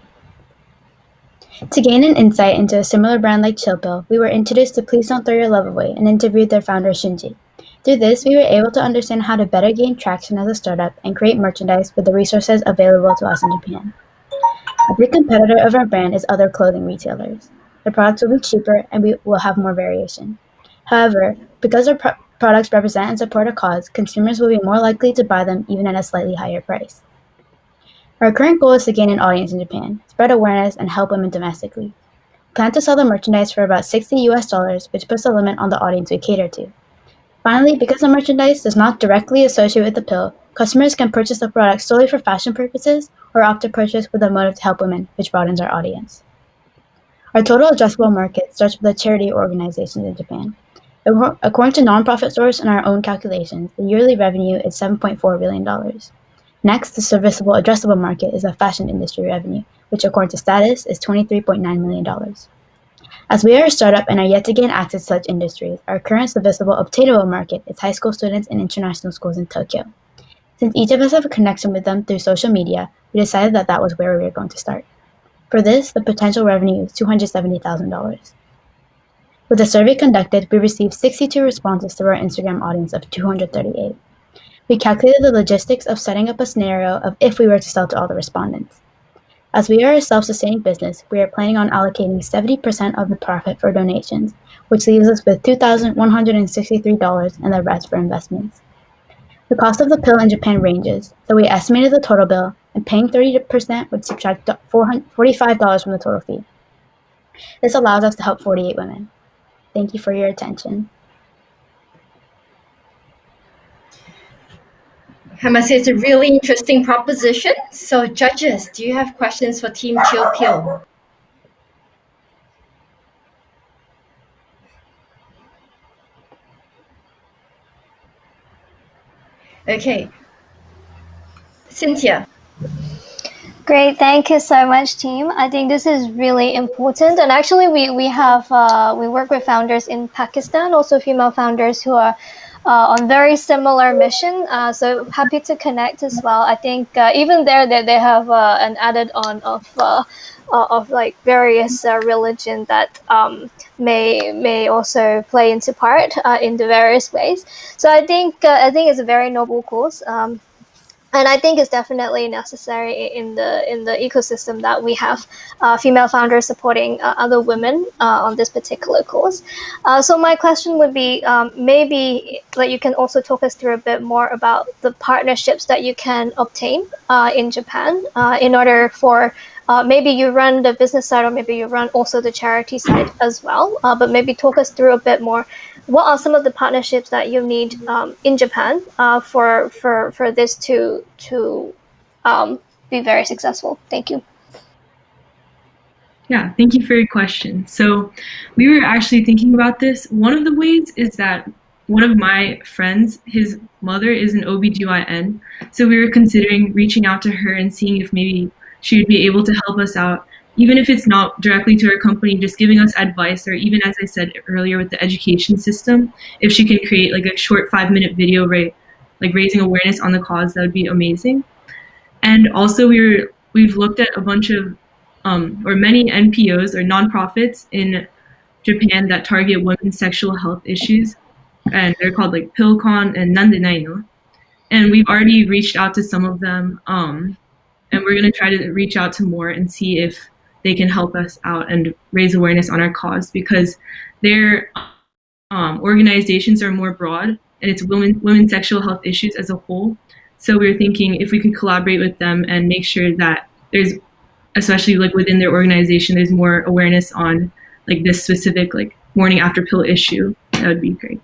To gain an insight into a similar brand like ChillPill, we were introduced to Please Don't Throw Your Love Away and interviewed their founder Shinji. Through this, we were able to understand how to better gain traction as a startup and create merchandise with the resources available to us in Japan. A big competitor of our brand is other clothing retailers. The products will be cheaper and we will have more variation. However, because our products represent and support a cause, consumers will be more likely to buy them even at a slightly higher price. Our current goal is to gain an audience in Japan, spread awareness, and help women domestically. We plan to sell the merchandise for about $60, which puts a limit on the audience we cater to. Finally, because the merchandise does not directly associate with the pill, customers can purchase the product solely for fashion purposes or opt to purchase with a motive to help women, which broadens our audience. Our total addressable market starts with the charity organizations in Japan. According to nonprofit source and our own calculations, the yearly revenue is $7.4 billion. Next, the serviceable addressable market is the fashion industry revenue, which according to Status is $23.9 million. As we are a startup and are yet to gain access to such industries, our current serviceable obtainable market is high school students in international schools in Tokyo. Since each of us have a connection with them through social media, we decided that that was where we were going to start. For this, the potential revenue is $270,000. With a survey conducted, we received 62 responses through our Instagram audience of 238. We calculated the logistics of setting up a scenario of if we were to sell to all the respondents. As we are a self-sustaining business, we are planning on allocating 70% of the profit for donations, which leaves us with $2,163 and the rest for investments. The cost of the pill in Japan ranges, so we estimated the total bill, and paying 30% would subtract $45 from the total fee. This allows us to help 48 women. Thank you for your attention. I must say it's a really interesting proposition. So judges, do you have questions for Team Chill Pill? Okay. Cynthia. Great, thank you so much, team. I think this is really important, and actually, we work with founders in Pakistan, also female founders who are on very similar mission. So happy to connect as well. I think even there they have an added on of of like various religion that may also play into part in the various ways. So I think it's a very noble cause. And I think it's definitely necessary in the ecosystem that we have female founders supporting other women on this particular cause. So my question would be maybe like you can also talk us through a bit more about the partnerships that you can obtain in Japan in order for maybe you run the business side or maybe you run also the charity side as well. But maybe talk us through a bit more. What are some of the partnerships that you need in Japan for this to be very successful? Thank you. Yeah, thank you for your question. So we were actually thinking about this. One of the ways is that one of my friends, his mother is an OBGYN. So we were considering reaching out to her and seeing if maybe she would be able to help us out, even if it's not directly to our company, just giving us advice, or even as I said earlier with the education system, if she can create like a short 5-minute video, right, like raising awareness on the cause, that would be amazing. And also we've looked at a bunch of or many NPOs or nonprofits in Japan that target women's sexual health issues, and they're called like PillCon and Nandenai no. And we've already reached out to some of them, and we're going to try to reach out to more and see if they can help us out and raise awareness on our cause, because their organizations are more broad and it's women's sexual health issues as a whole. So we were thinking if we could collaborate with them and make sure that there's, especially like within their organization, there's more awareness on like this specific like morning after pill issue, that would be great.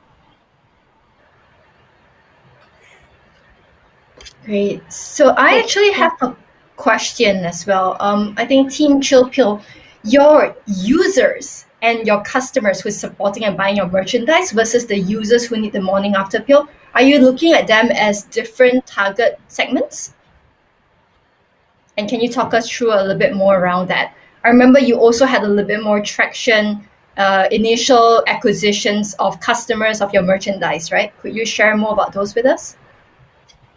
Great. So I actually have a question as well. I think Team Chill Pill, your users and your customers who's supporting and buying your merchandise versus the users who need the morning after pill, are you looking at them as different target segments? And can you talk us through a little bit more around that? I remember you also had a little bit more traction, initial acquisitions of customers of your merchandise, right? Could you share more about those with us?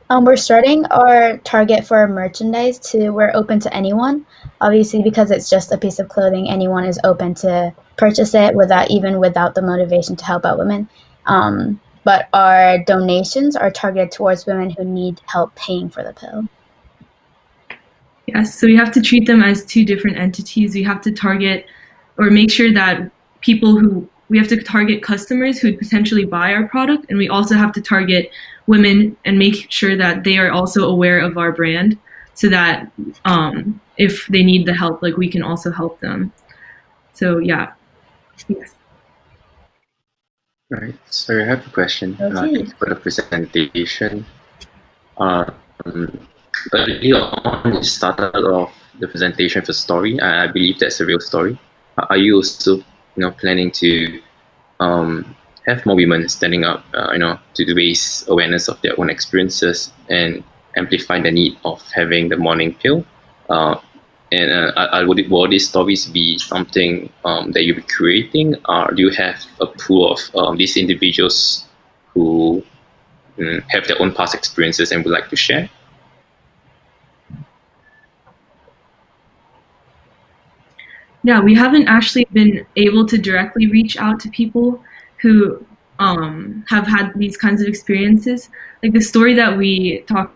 We're starting our target for merchandise to we're open to anyone. Obviously, because it's just a piece of clothing, anyone is open to purchase it without the motivation to help out women. But our donations are targeted towards women who need help paying for the pill. Yes, so we have to treat them as two different entities. We have to target or make sure that we have to target customers who would potentially buy our product, and we also have to target women and make sure that they are also aware of our brand, so that if they need the help, like we can also help them. So yeah. Yes. Right. So I have a question. Okay. Thanks for the presentation. Earlier on, you started off the presentation with a story. I believe that's a real story. Are you also, planning to have more women standing up, to raise awareness of their own experiences and amplify the need of having the morning pill? Will these stories be something that you'll be creating, or do you have a pool of these individuals who have their own past experiences and would like to share? Yeah, we haven't actually been able to directly reach out to people who have had these kinds of experiences. Like the story that we talked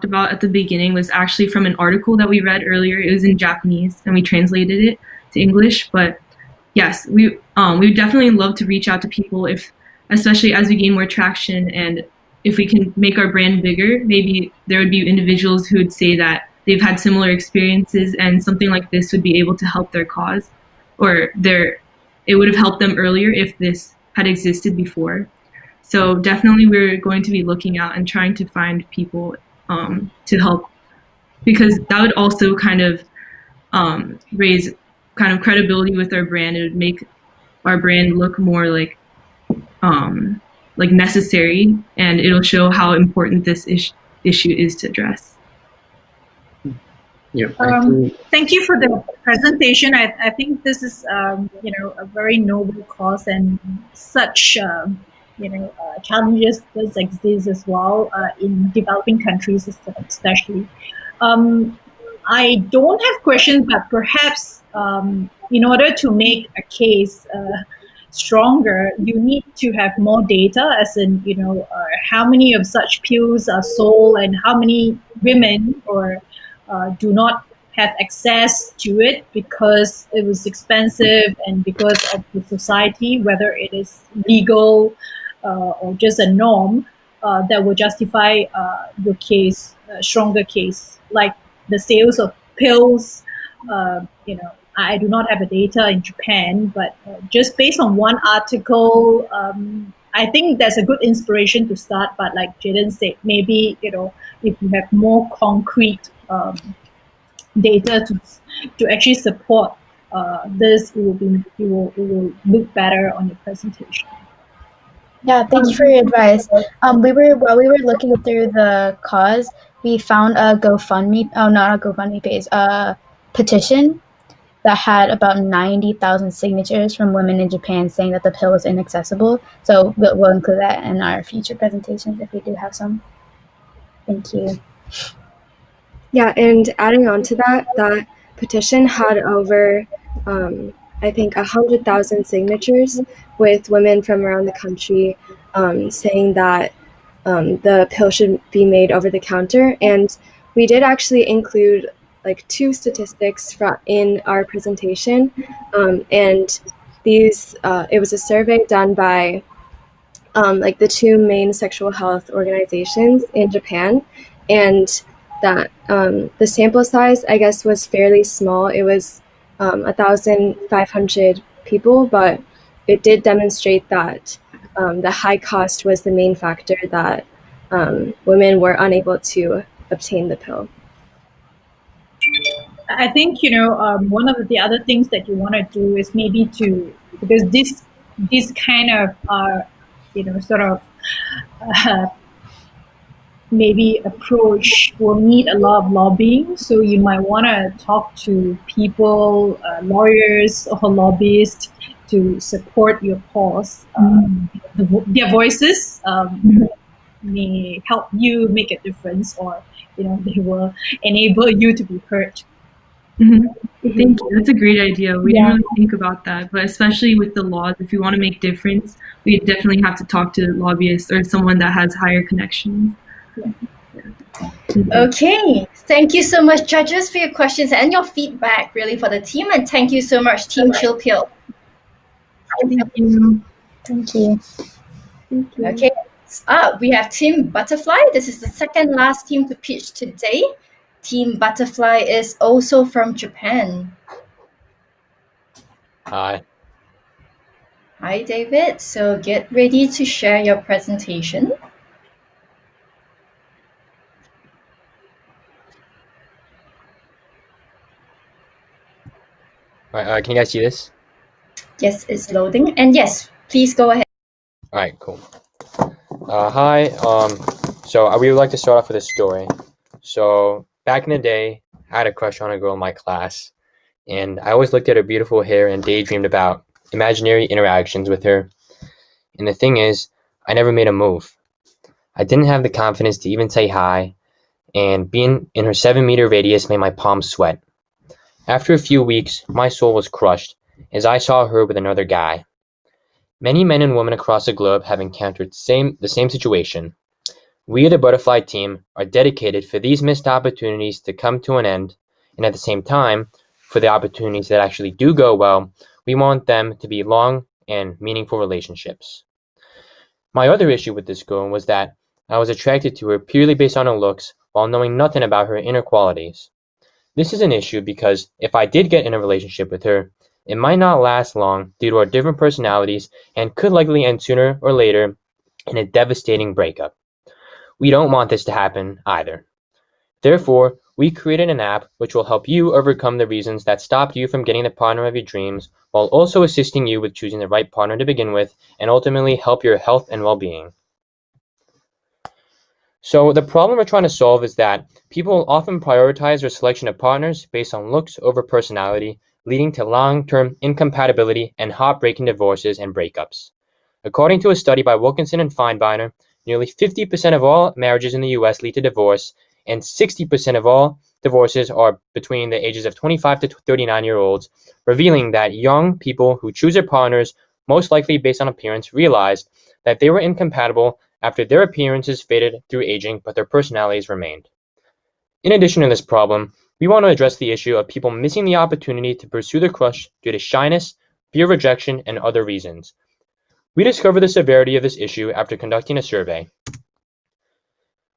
about at the beginning was actually from an article that we read earlier. It was in Japanese and we translated it to English. But yes, we would definitely love to reach out to people, especially as we gain more traction, and if we can make our brand bigger, maybe there would be individuals who would say that they've had similar experiences and something like this would be able to help their cause, or it would have helped them earlier if this had existed before. So definitely we're going to be looking out and trying to find people to help, because that would also kind of raise kind of credibility with our brand. It would make our brand look more like necessary, and it'll show how important this issue is to address. Yeah, thank you for the presentation. I think this is a very noble cause, and such challenges does exist as well in developing countries especially. I don't have questions, but perhaps in order to make a case stronger, you need to have more data, as in, how many of such pills are sold and how many women or do not have access to it because it was expensive and because of the society, whether it is legal or just a norm that will justify your case, stronger case, like the sales of pills. I do not have the data in Japan, but just based on one article, I think that's a good inspiration to start. But like Jaden said, maybe if you have more concrete data to actually support this, it will look better on your presentation. Yeah, thank you for your advice. While we were looking through the cause, we found a GoFundMe. Oh, not a GoFundMe page. A petition that had about 90,000 signatures from women in Japan saying that the pill was inaccessible. So we'll include that in our future presentations if we do have some. Thank you. Yeah, and adding on to that petition had over, I think, 100,000 signatures with women from around the country saying that the pill should be made over the counter. And we did actually include like 2 statistics in our presentation. And these, it was a survey done by like the 2 main sexual health organizations in Japan. And that the sample size, I guess, was fairly small. It was 1,500 people, but it did demonstrate that the high cost was the main factor that women were unable to obtain the pill. I think one of the other things that you want to do is maybe because this kind of sort of maybe approach will need a lot of lobbying. So you might want to talk to people, lawyers or lobbyists, to support your cause. Their voices may help you make a difference, or they will enable you to be heard. Thank you. That's a great idea. We didn't really think about that, but especially with the laws, if we want to make difference, we definitely have to talk to lobbyists or someone that has higher connections. Okay, thank you so much, judges, for your questions and your feedback, really, for the team, and thank you so much, Team Chill Pill. Thank you. Thank you. Okay, we have Team Butterfly. This is the second last team to pitch today. Team Butterfly is also from Japan. Hi. Hi, David. So get ready to share your presentation. All right, can you guys see this? Yes, it's loading. And yes, please go ahead. All right, cool. Hi. So we would like to start off with a story. So back in the day, I had a crush on a girl in my class, and I always looked at her beautiful hair and daydreamed about imaginary interactions with her. And the thing is, I never made a move. I didn't have the confidence to even say hi, and being in her 7-meter radius made my palms sweat. After a few weeks, my soul was crushed as I saw her with another guy. Many men and women across the globe have encountered the same situation. We at the Butterfly team are dedicated for these missed opportunities to come to an end, and at the same time, for the opportunities that actually do go well, we want them to be long and meaningful relationships. My other issue with this girl was that I was attracted to her purely based on her looks while knowing nothing about her inner qualities. This is an issue because if I did get in a relationship with her, it might not last long due to our different personalities and could likely end sooner or later in a devastating breakup. We don't want this to happen either. Therefore, we created an app which will help you overcome the reasons that stopped you from getting the partner of your dreams, while also assisting you with choosing the right partner to begin with and ultimately help your health and well-being. So the problem we're trying to solve is that people often prioritize their selection of partners based on looks over personality, leading to long-term incompatibility and heartbreaking divorces and breakups. According to a study by Wilkinson and Feinbeiner, nearly 50% of all marriages in the US lead to divorce, and 60% of all divorces are between the ages of 25 to 39-year-olds, revealing that young people who choose their partners most likely based on appearance realized that they were incompatible after their appearances faded through aging, but their personalities remained. In addition to this problem, we want to address the issue of people missing the opportunity to pursue their crush due to shyness, fear of rejection, and other reasons. We discovered the severity of this issue after conducting a survey.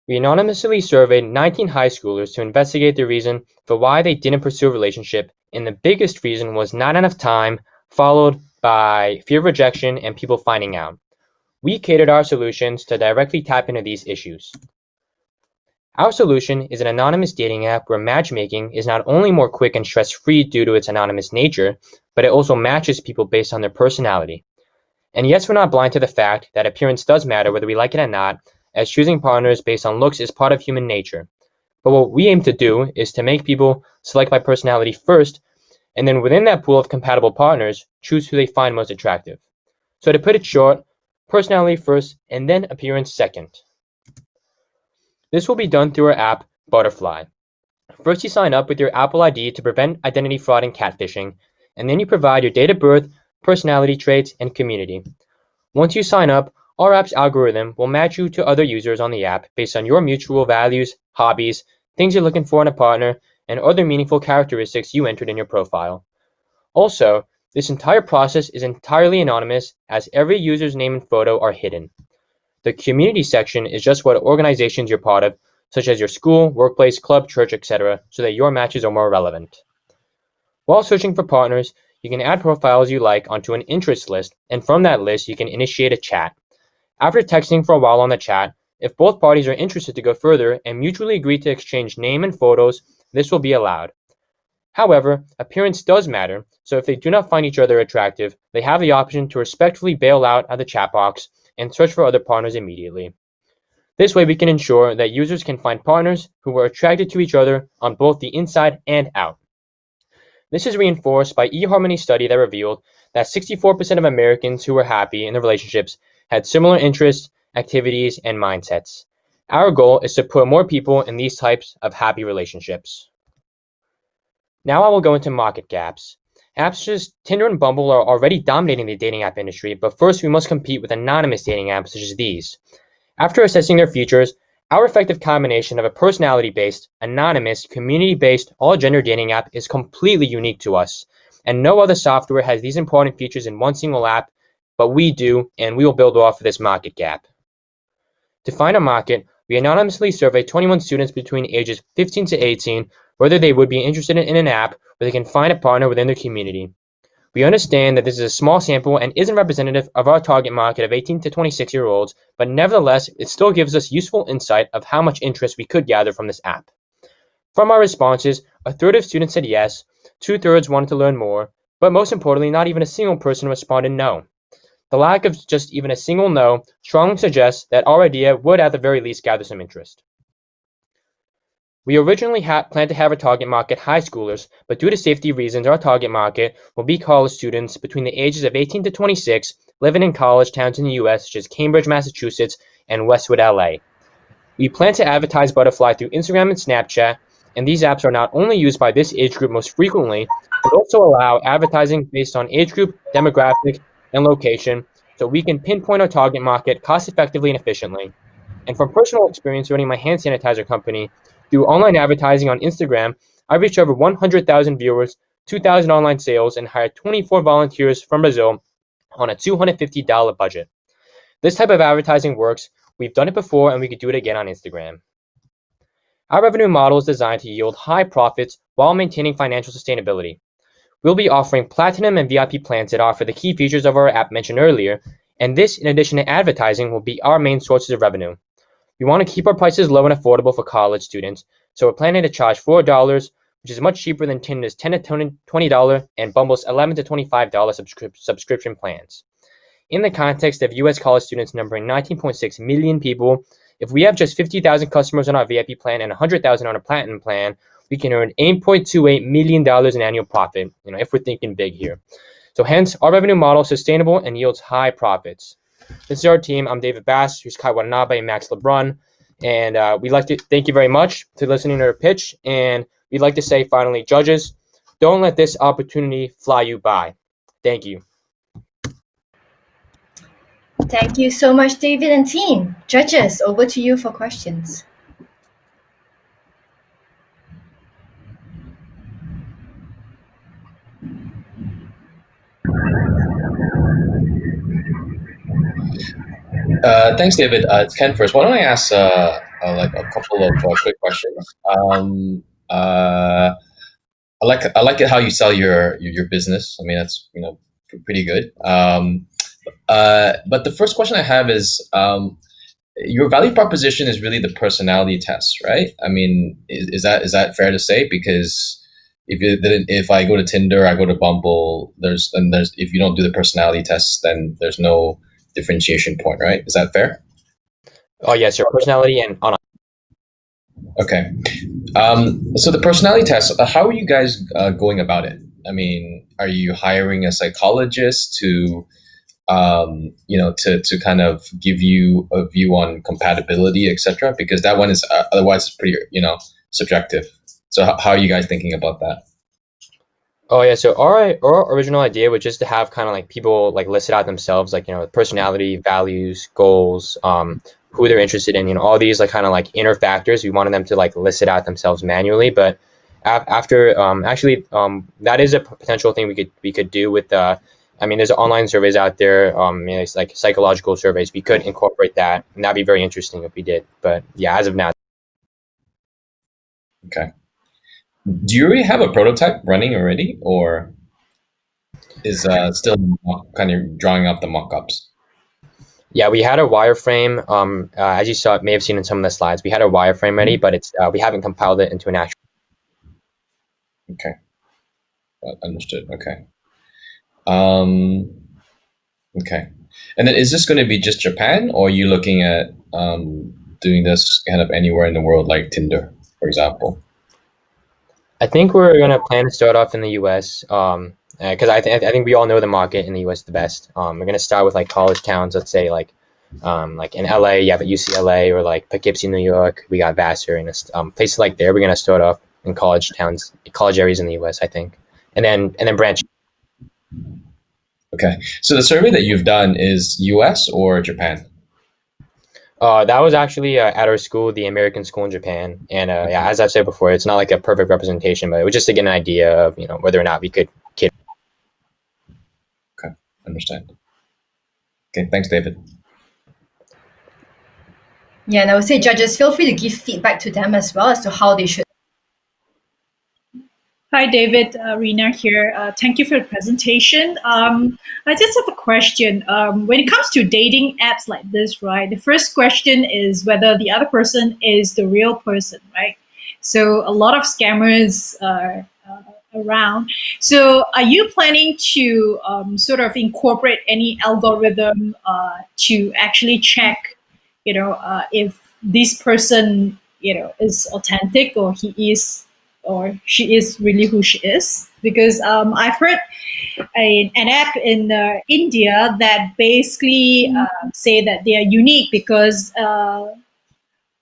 We anonymously surveyed 19 high schoolers to investigate the reason for why they didn't pursue a relationship, and the biggest reason was not enough time, followed by fear of rejection and people finding out. We catered our solutions to directly tap into these issues. Our solution is an anonymous dating app where matchmaking is not only more quick and stress-free due to its anonymous nature, but it also matches people based on their personality. And yes, we're not blind to the fact that appearance does matter whether we like it or not, as choosing partners based on looks is part of human nature. But what we aim to do is to make people select by personality first, and then within that pool of compatible partners, choose who they find most attractive. So to put it short, personality first, and then appearance second. This will be done through our app, Butterfly. First, you sign up with your Apple ID to prevent identity fraud and catfishing, and then you provide your date of birth, personality traits, and community. Once you sign up, our app's algorithm will match you to other users on the app based on your mutual values, hobbies, things you're looking for in a partner, and other meaningful characteristics you entered in your profile. Also, this entire process is entirely anonymous, as every user's name and photo are hidden. The community section is just what organizations you're part of, such as your school, workplace, club, church, etc., so that your matches are more relevant. While searching for partners, you can add profiles you like onto an interest list, and from that list, you can initiate a chat. After texting for a while on the chat, if both parties are interested to go further and mutually agree to exchange name and photos, this will be allowed. However, appearance does matter, so if they do not find each other attractive, they have the option to respectfully bail out of the chat box and search for other partners immediately. This way we can ensure that users can find partners who are attracted to each other on both the inside and out. This is reinforced by eHarmony's study that revealed that 64% of Americans who were happy in their relationships had similar interests, activities, and mindsets. Our goal is to put more people in these types of happy relationships. Now I will go into market gaps. Apps such as Tinder and Bumble are already dominating the dating app industry, but first we must compete with anonymous dating apps such as these. After assessing their features, our effective combination of a personality-based, anonymous, community-based, all-gender dating app is completely unique to us, and no other software has these important features in one single app, but we do, and we will build off of this market gap. To find a market, we anonymously surveyed 21 students between ages 15 to 18 whether they would be interested in an app where they can find a partner within their community. We understand that this is a small sample and isn't representative of our target market of 18 to 26-year-olds, but nevertheless, it still gives us useful insight of how much interest we could gather from this app. From our responses, a third of students said yes, 2/3 wanted to learn more, but most importantly, not even a single person responded no. The lack of just even a single no strongly suggests that our idea would at the very least gather some interest. We originally planned to have a target market high schoolers, but due to safety reasons, our target market will be college students between the ages of 18 to 26 living in college towns in the US such as Cambridge, Massachusetts, and Westwood, LA. We plan to advertise Butterfly through Instagram and Snapchat, and these apps are not only used by this age group most frequently, but also allow advertising based on age group, demographic, and location, so we can pinpoint our target market cost effectively and efficiently. And from personal experience running my hand sanitizer company, through online advertising on Instagram, I reached over 100,000 viewers, 2,000 online sales, and hired 24 volunteers from Brazil on a $250 budget. This type of advertising works. We've done it before, and we could do it again on Instagram. Our revenue model is designed to yield high profits while maintaining financial sustainability. We'll be offering Platinum and VIP plans that offer the key features of our app mentioned earlier, and this, in addition to advertising, will be our main sources of revenue. We want to keep our prices low and affordable for college students, so we're planning to charge $4, which is much cheaper than Tinder's $10 to $20 and Bumble's $11 to $25 subscription plans. In the context of U.S. college students numbering 19.6 million people, if we have just 50,000 customers on our VIP plan and 100,000 on a Platinum plan, we can earn $8.28 million in annual profit, if we're thinking big here. So hence, our revenue model is sustainable and yields high profits. This is our team. I'm David Bass, here's Kai Watanabe and Max LeBrun. And we'd like to thank you very much for listening to our pitch. And we'd like to say finally, judges, don't let this opportunity fly you by. Thank you. Thank you so much, David and team. Judges, over to you for questions. Thanks, David. It's Ken first. Why don't I ask like a couple of quick questions? I like it how you sell your business. I mean, that's pretty good. But the first question I have is your value proposition is really the personality test, right? I mean, is that fair to say? Because if I go to Tinder, I go to Bumble, there's if you don't do the personality test, then there's no differentiation point, right? Is that fair? Oh yes, your personality and on. Okay. So the personality test, how are you guys going about it? I mean, are you hiring a psychologist to to kind of give you a view on compatibility, etc.? Because that one is otherwise pretty, subjective. So how are you guys thinking about that? Oh yeah, so our original idea was just to have kind of like people like listed out themselves, like personality, values, goals, who they're interested in, all these like kind of like inner factors. We wanted them to like list it out themselves manually, but after that is a potential thing we could do with I mean, there's online surveys out there, it's like psychological surveys. We could incorporate that, and that'd be very interesting if we did. But yeah, as of now. Okay. Do you already have a prototype running already, or is still kind of drawing up the mock-ups? Yeah, we had a wireframe. As you may have seen in some of the slides, we had a wireframe ready, but it's we haven't compiled it into an actual. Okay, understood. Okay. Okay, and then is this going to be just Japan, or are you looking at doing this kind of anywhere in the world, like Tinder, for example? I think we're going to plan to start off in the U.S. Because I think we all know the market in the U.S. the best. We're going to start with like college towns. Let's say like in L.A. you have UCLA, or like Poughkeepsie, New York. We got Vassar, and places like there. We're going to start off in college towns, college areas in the U.S. I think, and then branch. Okay, so the survey that you've done is U.S. or Japan? That was actually at our school, the American school in Japan. And yeah, as I've said before, it's not like a perfect representation, but it was just to get an idea of whether or not we could kid. Okay, understand. Okay, thanks, David. Yeah, and I would say judges, feel free to give feedback to them as well as to how they should. Hi, David. Rena here. Thank you for the presentation. I just have a question. When it comes to dating apps like this, right, the first question is whether the other person is the real person, right? So a lot of scammers are around. So are you planning to sort of incorporate any algorithm to actually check, if this person, is authentic, or he is or she is really who she is? Because I've heard an app in India that basically say that they are unique because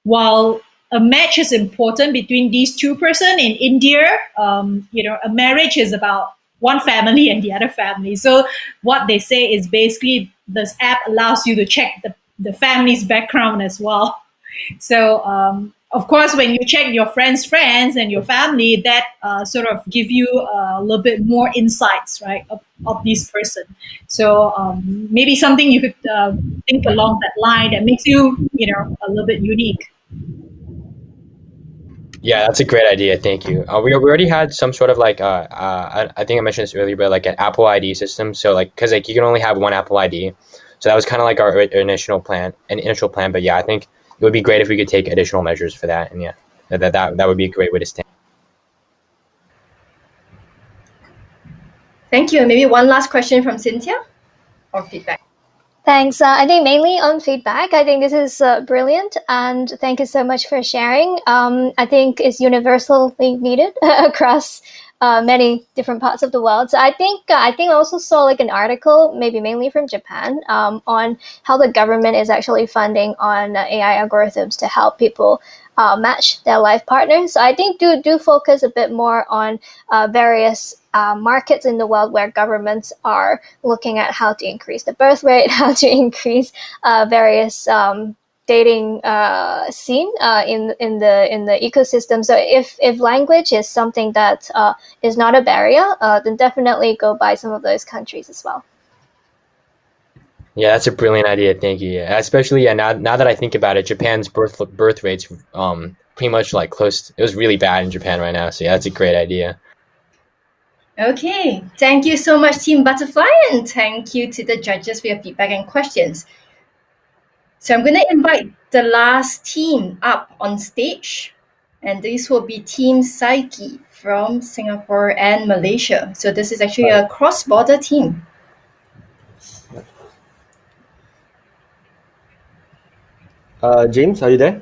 while a match is important between these two persons in India, a marriage is about one family and the other family. So what they say is basically this app allows you to check the family's background as well. So of course, when you check your friends' friends and your family, that sort of give you a little bit more insights, right, of this person. So maybe something you could think along that line that makes you, a little bit unique. Yeah, that's a great idea. Thank you. We already had some sort of like I think I mentioned this earlier, but like an Apple ID system. So like, because like you can only have one Apple ID, so that was kind of like our initial plan. But yeah, I think it would be great if we could take additional measures for that. And yeah, that would be a great way to stand. Thank you. And maybe one last question from Cynthia or feedback. Thanks. I think mainly on feedback. I think this is brilliant, and thank you so much for sharing. I think it's universally needed across many different parts of the world. So I think I also saw like an article, maybe mainly from Japan, on how the government is actually funding on AI algorithms to help people match their life partner. So I think do focus a bit more on various markets in the world where governments are looking at how to increase the birth rate, how to increase various dating scene in the ecosystem. So if language is something that is not a barrier, then definitely go by some of those countries as well. Yeah, that's a brilliant idea. Thank you. Yeah, especially now that I think about it, Japan's birth rates pretty much like close. It was really bad in Japan right now. So yeah, that's a great idea. Okay, thank you so much, Team Butterfly, and thank you to the judges for your feedback and questions. So I'm going to invite the last team up on stage, and this will be Team Psyche from Singapore and Malaysia. So this is actually a cross-border team. James, are you there?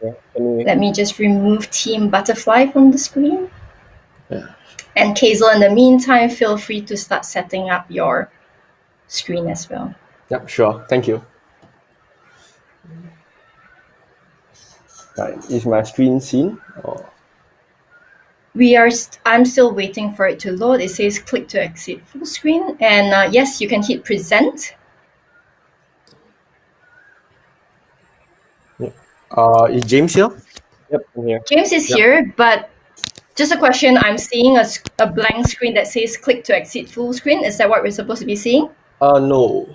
Yeah, Let me just remove Team Butterfly from the screen. Yeah. And Kazel, in the meantime, feel free to start setting up your screen as well. Yep, sure. Thank you. Right, is my screen seen? Or... I'm still waiting for it to load. It says click to exit full screen. And yes, you can hit present. Is James here? Yep, I'm here. James is here, but just a question. I'm seeing a blank screen that says click to exit full screen. Is that what we're supposed to be seeing? No.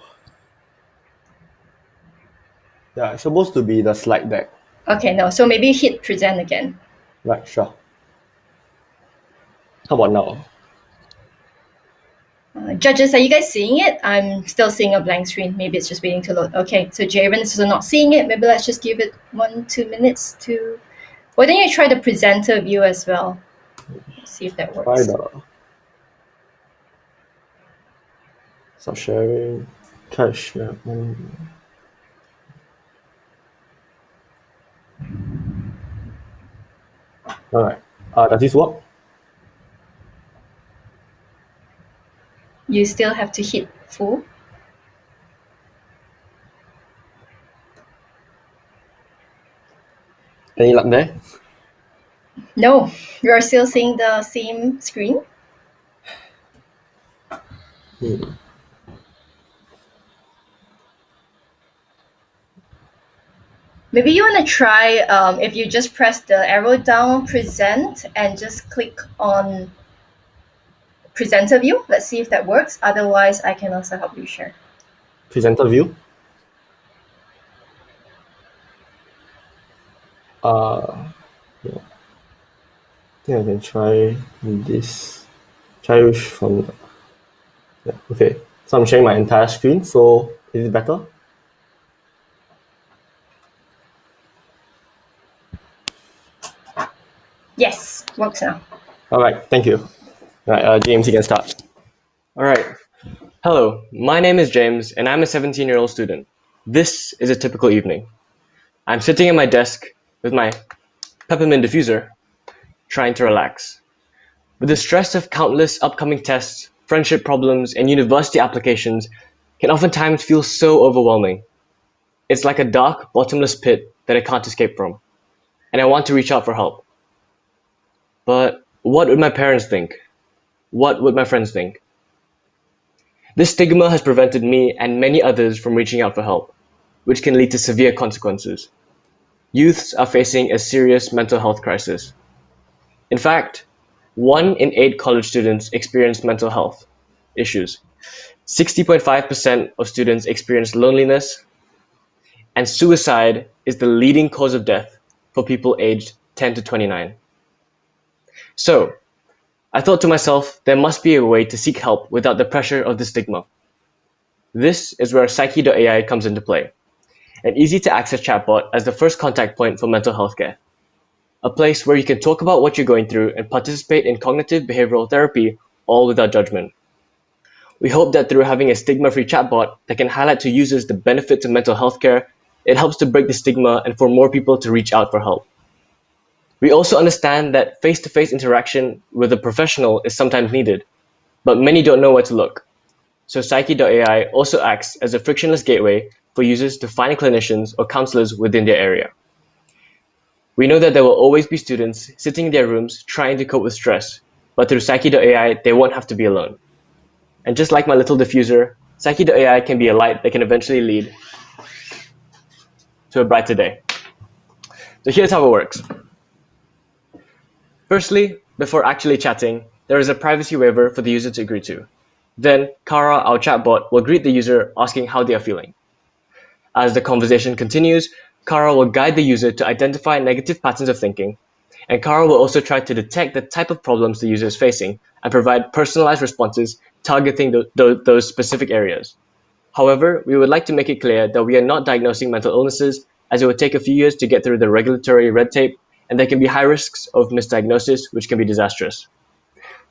Yeah, it's supposed to be the slide deck. Okay, no. So maybe hit present again. Right, sure. How about now? Judges, are you guys seeing it? I'm still seeing a blank screen. Maybe it's just waiting to load. Okay, so Jaren is also not seeing it. Maybe let's just give it 1-2 minutes to... Why don't you try the presenter view as well? Let's see if that works. Stop sharing. Cache. Yeah. All right. Does this work? You still have to hit full. Any luck there? No, you are still seeing the same screen. Maybe you want to try, if you just press the arrow down, present, and just click on presenter view. Let's see if that works. Otherwise, I can also help you share. Presenter view? Yeah. I think I can try this. Try from... Yeah, okay. So I'm sharing my entire screen. So is it better? Yes, works now. All right, thank you. All right, James, you can start. All right. Hello, my name is James, and I'm a 17-year-old student. This is a typical evening. I'm sitting at my desk with my peppermint diffuser, trying to relax. But the stress of countless upcoming tests, friendship problems, and university applications can oftentimes feel so overwhelming. It's like a dark, bottomless pit that I can't escape from, and I want to reach out for help. But what would my parents think? What would my friends think? This stigma has prevented me and many others from reaching out for help, which can lead to severe consequences. Youths are facing a serious mental health crisis. In fact, 1 in 8 college students experience mental health issues. 60.5% of students experience loneliness, and suicide is the leading cause of death for people aged 10 to 29. So, I thought to myself, there must be a way to seek help without the pressure of the stigma. This is where Psyche.ai comes into play, an easy-to-access chatbot as the first contact point for mental health care. A place where you can talk about what you're going through and participate in cognitive behavioral therapy, all without judgment. We hope that through having a stigma-free chatbot that can highlight to users the benefits of mental health care, it helps to break the stigma and for more people to reach out for help. We also understand that face-to-face interaction with a professional is sometimes needed, but many don't know where to look. So Psyche.ai also acts as a frictionless gateway for users to find clinicians or counselors within their area. We know that there will always be students sitting in their rooms trying to cope with stress, but through Psyche.ai, they won't have to be alone. And just like my little diffuser, Psyche.ai can be a light that can eventually lead to a brighter day. So here's how it works. Firstly, before actually chatting, there is a privacy waiver for the user to agree to. Then, Kara, our chatbot, will greet the user asking how they are feeling. As the conversation continues, Kara will guide the user to identify negative patterns of thinking, and Kara will also try to detect the type of problems the user is facing and provide personalized responses targeting those specific areas. However, we would like to make it clear that we are not diagnosing mental illnesses, as it would take a few years to get through the regulatory red tape, and there can be high risks of misdiagnosis, which can be disastrous.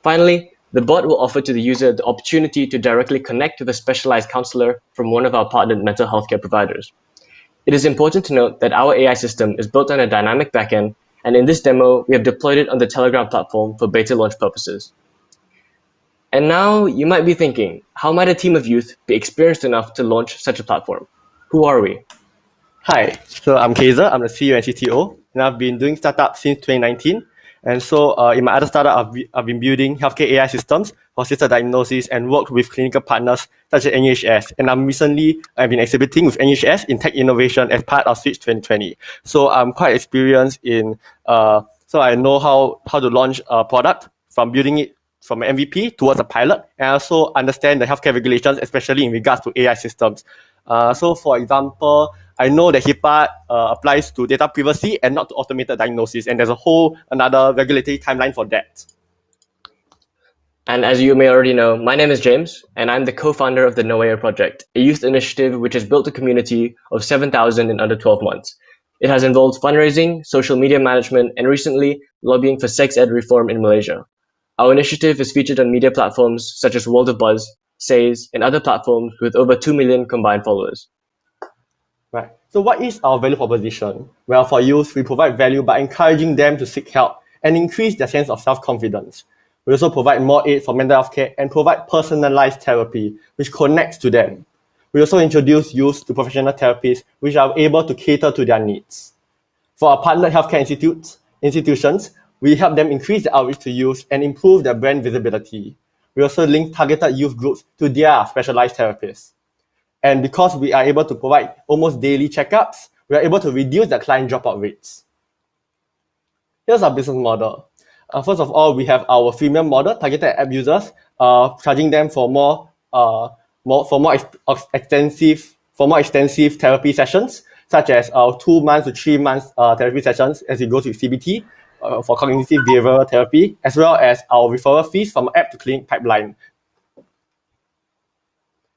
Finally, the bot will offer to the user the opportunity to directly connect with a specialized counselor from one of our partnered mental health care providers. It is important to note that our AI system is built on a dynamic backend, and in this demo, we have deployed it on the Telegram platform for beta launch purposes. And now you might be thinking, how might a team of youth be experienced enough to launch such a platform? Who are we? Hi, so I'm Kaiser, I'm the CEO and CTO, and I've been doing startups since 2019. And so in my other startup, I've been building healthcare AI systems for assisted diagnosis and worked with clinical partners such as NUHS. And I've been exhibiting with NUHS in tech innovation as part of Switch 2020. So I'm quite experienced in, so I know how to launch a product from building it from an MVP towards a pilot, and I also understand the healthcare regulations, especially in regards to AI systems. So for example, I know that HIPAA applies to data privacy and not to automated diagnosis, and there's a whole another regulatory timeline for that. And as you may already know, my name is James, and I'm the co-founder of the Noea project, a youth initiative which has built a community of 7,000 in under 12 months. It has involved fundraising, social media management, and recently lobbying for sex ed reform in Malaysia. Our initiative is featured on media platforms such as World of Buzz, Says, and other platforms with over 2 million combined followers. Right. So what is our value proposition? Well, for youth, we provide value by encouraging them to seek help and increase their sense of self-confidence. We also provide more aid for mental health care and provide personalized therapy, which connects to them. We also introduce youth to professional therapists, which are able to cater to their needs. For our partnered healthcare institutions, we help them increase their outreach to youth and improve their brand visibility. We also link targeted youth groups to their specialized therapists. And because we are able to provide almost daily checkups, we are able to reduce the client dropout rates. Here's our business model. First of all, we have our freemium model targeted at app users, charging them for more extensive therapy sessions, such as 2 months to 3 months therapy sessions as it goes with CBT for cognitive behavioral therapy, as well as our referral fees from app to clinic pipeline.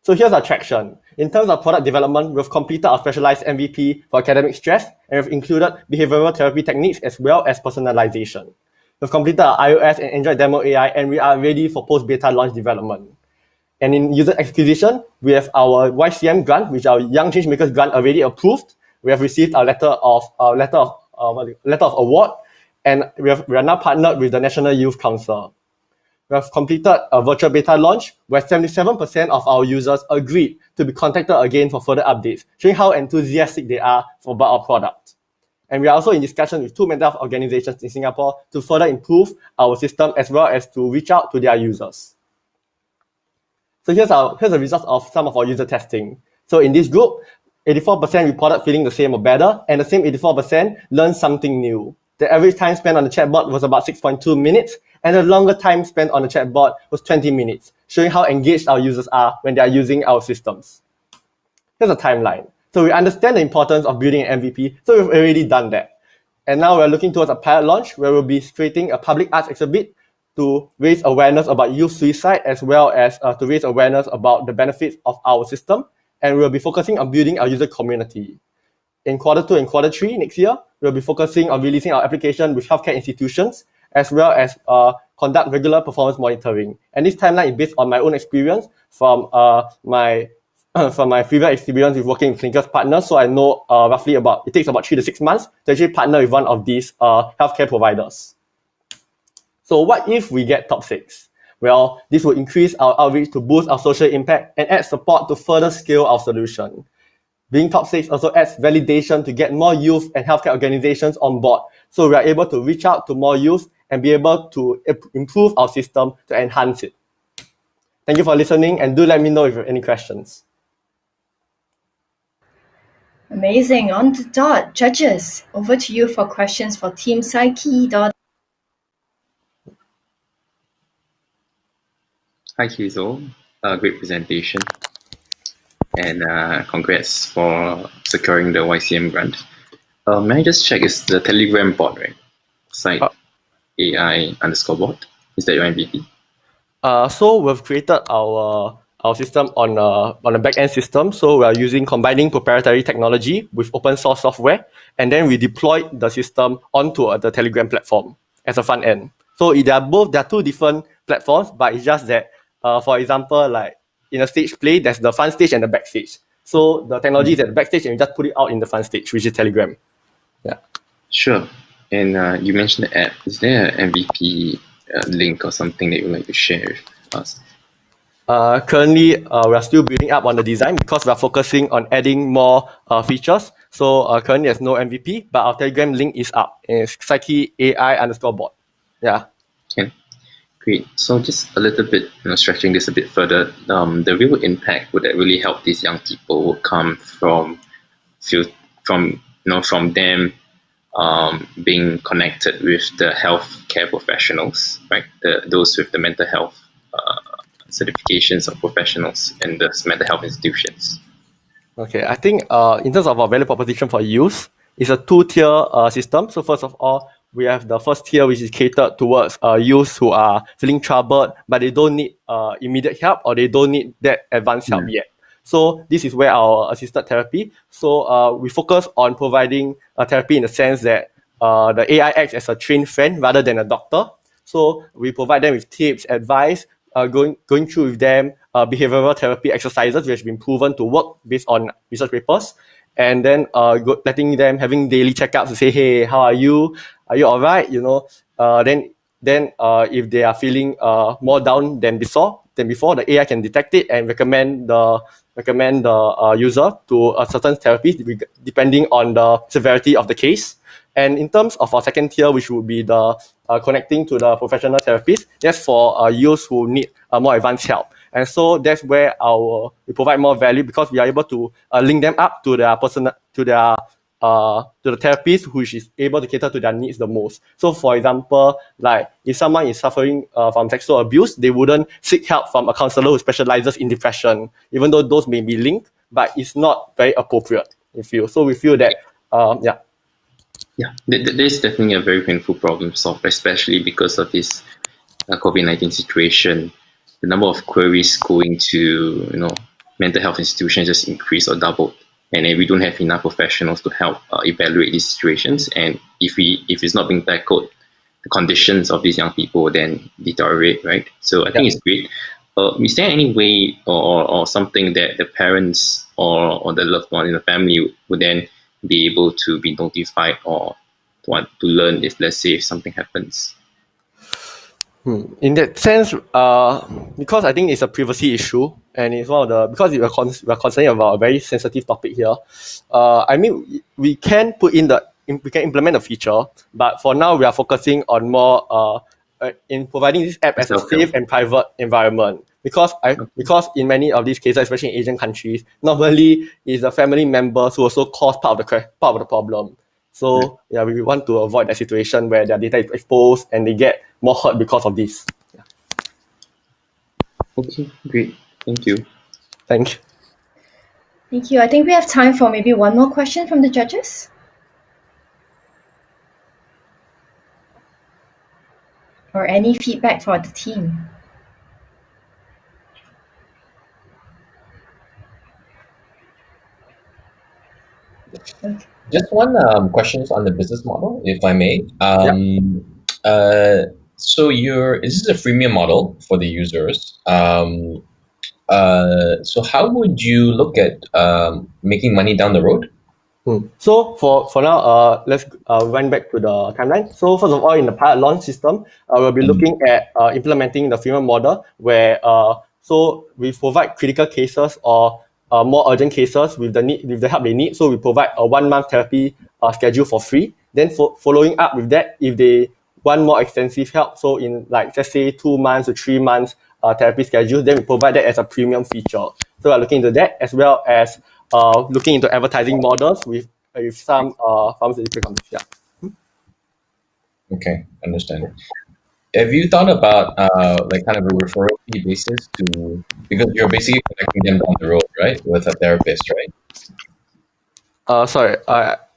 So here's our traction. In terms of product development, we've completed our specialized MVP for academic stress, and we've included behavioral therapy techniques as well as personalization. We've completed our iOS and Android demo AI, and we are ready for post-beta launch development. And in user acquisition, we have our YCM grant, which our Young Changemakers grant already approved. We have received our letter of award, and we are now partnered with the National Youth Council. We have completed a virtual beta launch where 77% of our users agreed to be contacted again for further updates, showing how enthusiastic they are about our product. And we are also in discussion with 2 mental health organizations in Singapore to further improve our system as well as to reach out to their users. So here's the results of some of our user testing. So in this group, 84% reported feeling the same or better, and the same 84% learned something new. The average time spent on the chatbot was about 6.2 minutes, and the longer time spent on the chatbot was 20 minutes, showing how engaged our users are when they are using our systems. Here's a timeline. So we understand the importance of building an MVP, so we've already done that. And now we're looking towards a pilot launch where we'll be creating a public arts exhibit to raise awareness about youth suicide, as well as to raise awareness about the benefits of our system. And we'll be focusing on building our user community. In Q2 and Q3 next year, we'll be focusing on releasing our application with healthcare institutions, as well as conduct regular performance monitoring. And this timeline is based on my own experience from my previous experience with working with clinical partners. So I know roughly it takes about 3 to 6 months to actually partner with one of these healthcare providers. So what if we get top 6? Well, this will increase our outreach to boost our social impact and add support to further scale our solution. being top 6 also adds validation to get more youth and healthcare organizations on board. So we are able to reach out to more youth and be able to improve our system to enhance it. Thank you for listening, and do let me know if you have any questions. Amazing. On the dot. Judges, over to you for questions for Team Psyche.ai. Hi, Hazel. Great presentation. And congrats for securing the YCM grant. May I just check, is the Telegram bot, right? Psyche.ai_bot. Is that your MVP? So we've created our system on a back-end system. So we are combining proprietary technology with open source software, and then we deployed the system onto the Telegram platform as a front end. So there are two different platforms, but it's just that, for example, like in a stage play, there's the front stage and the back stage. So the technology is at the back stage, and we just put it out in the front stage, which is Telegram. Yeah. Sure. And you mentioned the app. Is there an MVP link or something that you would like to share with us? Currently, we are still building up on the design because we are focusing on adding more features. So currently there's no MVP, but our Telegram link is up. It's Psyche.ai_bot. Yeah. Okay. Great. So just a little bit, stretching this a bit further, the real impact would that really help these young people will come from them being connected with the healthcare professionals, right? Those with the mental health certifications of professionals and the mental health institutions. Okay, I think in terms of our value proposition for youth, it's a two-tier system. So first of all, we have the first tier, which is catered towards youth who are feeling troubled, but they don't need immediate help, or they don't need that advanced help yet. So this is where our assisted therapy. So we focus on providing a therapy in the sense that the AI acts as a trained friend rather than a doctor. So we provide them with tips, advice, going through with them behavioral therapy exercises, which have been proven to work based on research papers, and then letting them having daily checkups to say, hey, how are you? Are you all right? Then if they are feeling more down than before, the AI can detect it and recommend the user to a certain therapy depending on the severity of the case. And in terms of our second tier, which would be the connecting to the professional therapist, that's for youths who need more advanced help. And so that's where we provide more value, because we are able to link them up to the therapist who is able to cater to their needs the most. So for example, like if someone is suffering from sexual abuse, they wouldn't seek help from a counselor who specializes in depression, even though those may be linked, but it's not very appropriate, we feel. So we feel that, Yeah, there's definitely a very painful problem to solve, especially because of this COVID-19 situation. The number of queries going to mental health institutions just increased or doubled, and then we don't have enough professionals to help evaluate these situations. And if it's not being tackled, the conditions of these young people then deteriorate, right? So I think it's great. Is there any way or something that the parents or the loved one in the family would then be able to be notified or want to learn if, let's say, if something happens? In that sense, because I think it's a privacy issue, and it's because we are concerned about a very sensitive topic here. I mean, we can implement a feature, but for now we are focusing on more in providing this app as a safe and private environment. Because in many of these cases, especially in Asian countries, normally it's the family members who also cause part of the problem. So we want to avoid that situation where their data is exposed and they get more hurt because of this. Okay, great. Thank you. Thank you. Thank you. I think we have time for maybe one more question from the judges. Or any feedback for the team. Okay. Just one questions on the business model, if I may. So this is a freemium model for the users. So how would you look at making money down the road? So for now, let's run back to the timeline. So first of all, in the pilot launch system, we'll be looking at implementing the freemium model where so we provide critical cases or more urgent cases with the help they need. So we provide a 1 month therapy schedule for free. Then following up with that, if they want more extensive help, so in like let's say 2 months to 3 months therapy schedule, then we provide that as a premium feature. So we're looking into that, as well as looking into advertising models with some pharmaceutical companies. Yeah. Okay, understand. Have you thought about like kind of a referral fee basis because you're basically connecting them down the road, right, with a therapist, right? Sorry,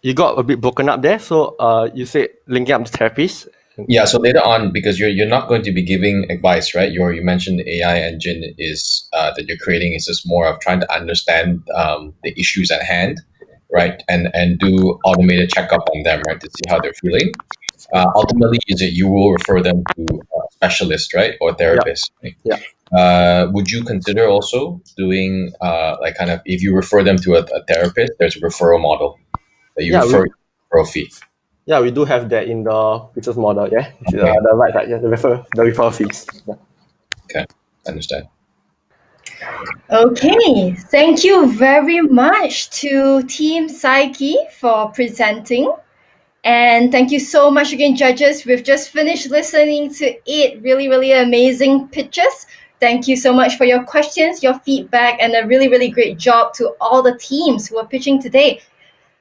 you got a bit broken up there. So you said linking up the therapists. Yeah. So later on, because you're not going to be giving advice, right? You mentioned the AI engine is that you're creating is just more of trying to understand the issues at hand, right, and do automated checkup on them, right, to see how they're feeling. Ultimately, is that you will refer them to a specialist, right, or therapist. Right? Yeah. Would you consider also doing like kind of if you refer them to a therapist, there's a referral model that you refer for a fee. Yeah, we do have that in the business model. Yeah, the right side. Yeah, the referral fees. Yeah. Okay, understand. Okay, thank you very much to Team Psyche for presenting. And thank you so much again, judges. We've just finished listening to 8 really, really amazing pitches. Thank you so much for your questions, your feedback, and a really, really great job to all the teams who are pitching today.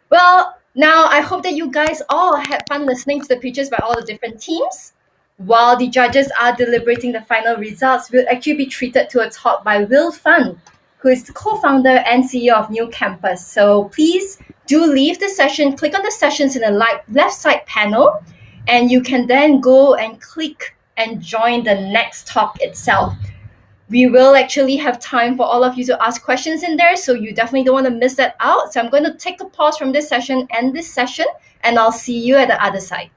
Well, now I hope that you guys all had fun listening to the pitches by all the different teams. While the judges are deliberating the final results, we'll actually be treated to a talk by Will Fun, who is the co-founder and CEO of New Campus. So please do leave the session, click on the sessions in the left side panel, and you can then go and click and join the next talk itself. We will actually have time for all of you to ask questions in there, so you definitely don't want to miss that out. So I'm going to take a pause from this session and this session, and I'll see you at the other side.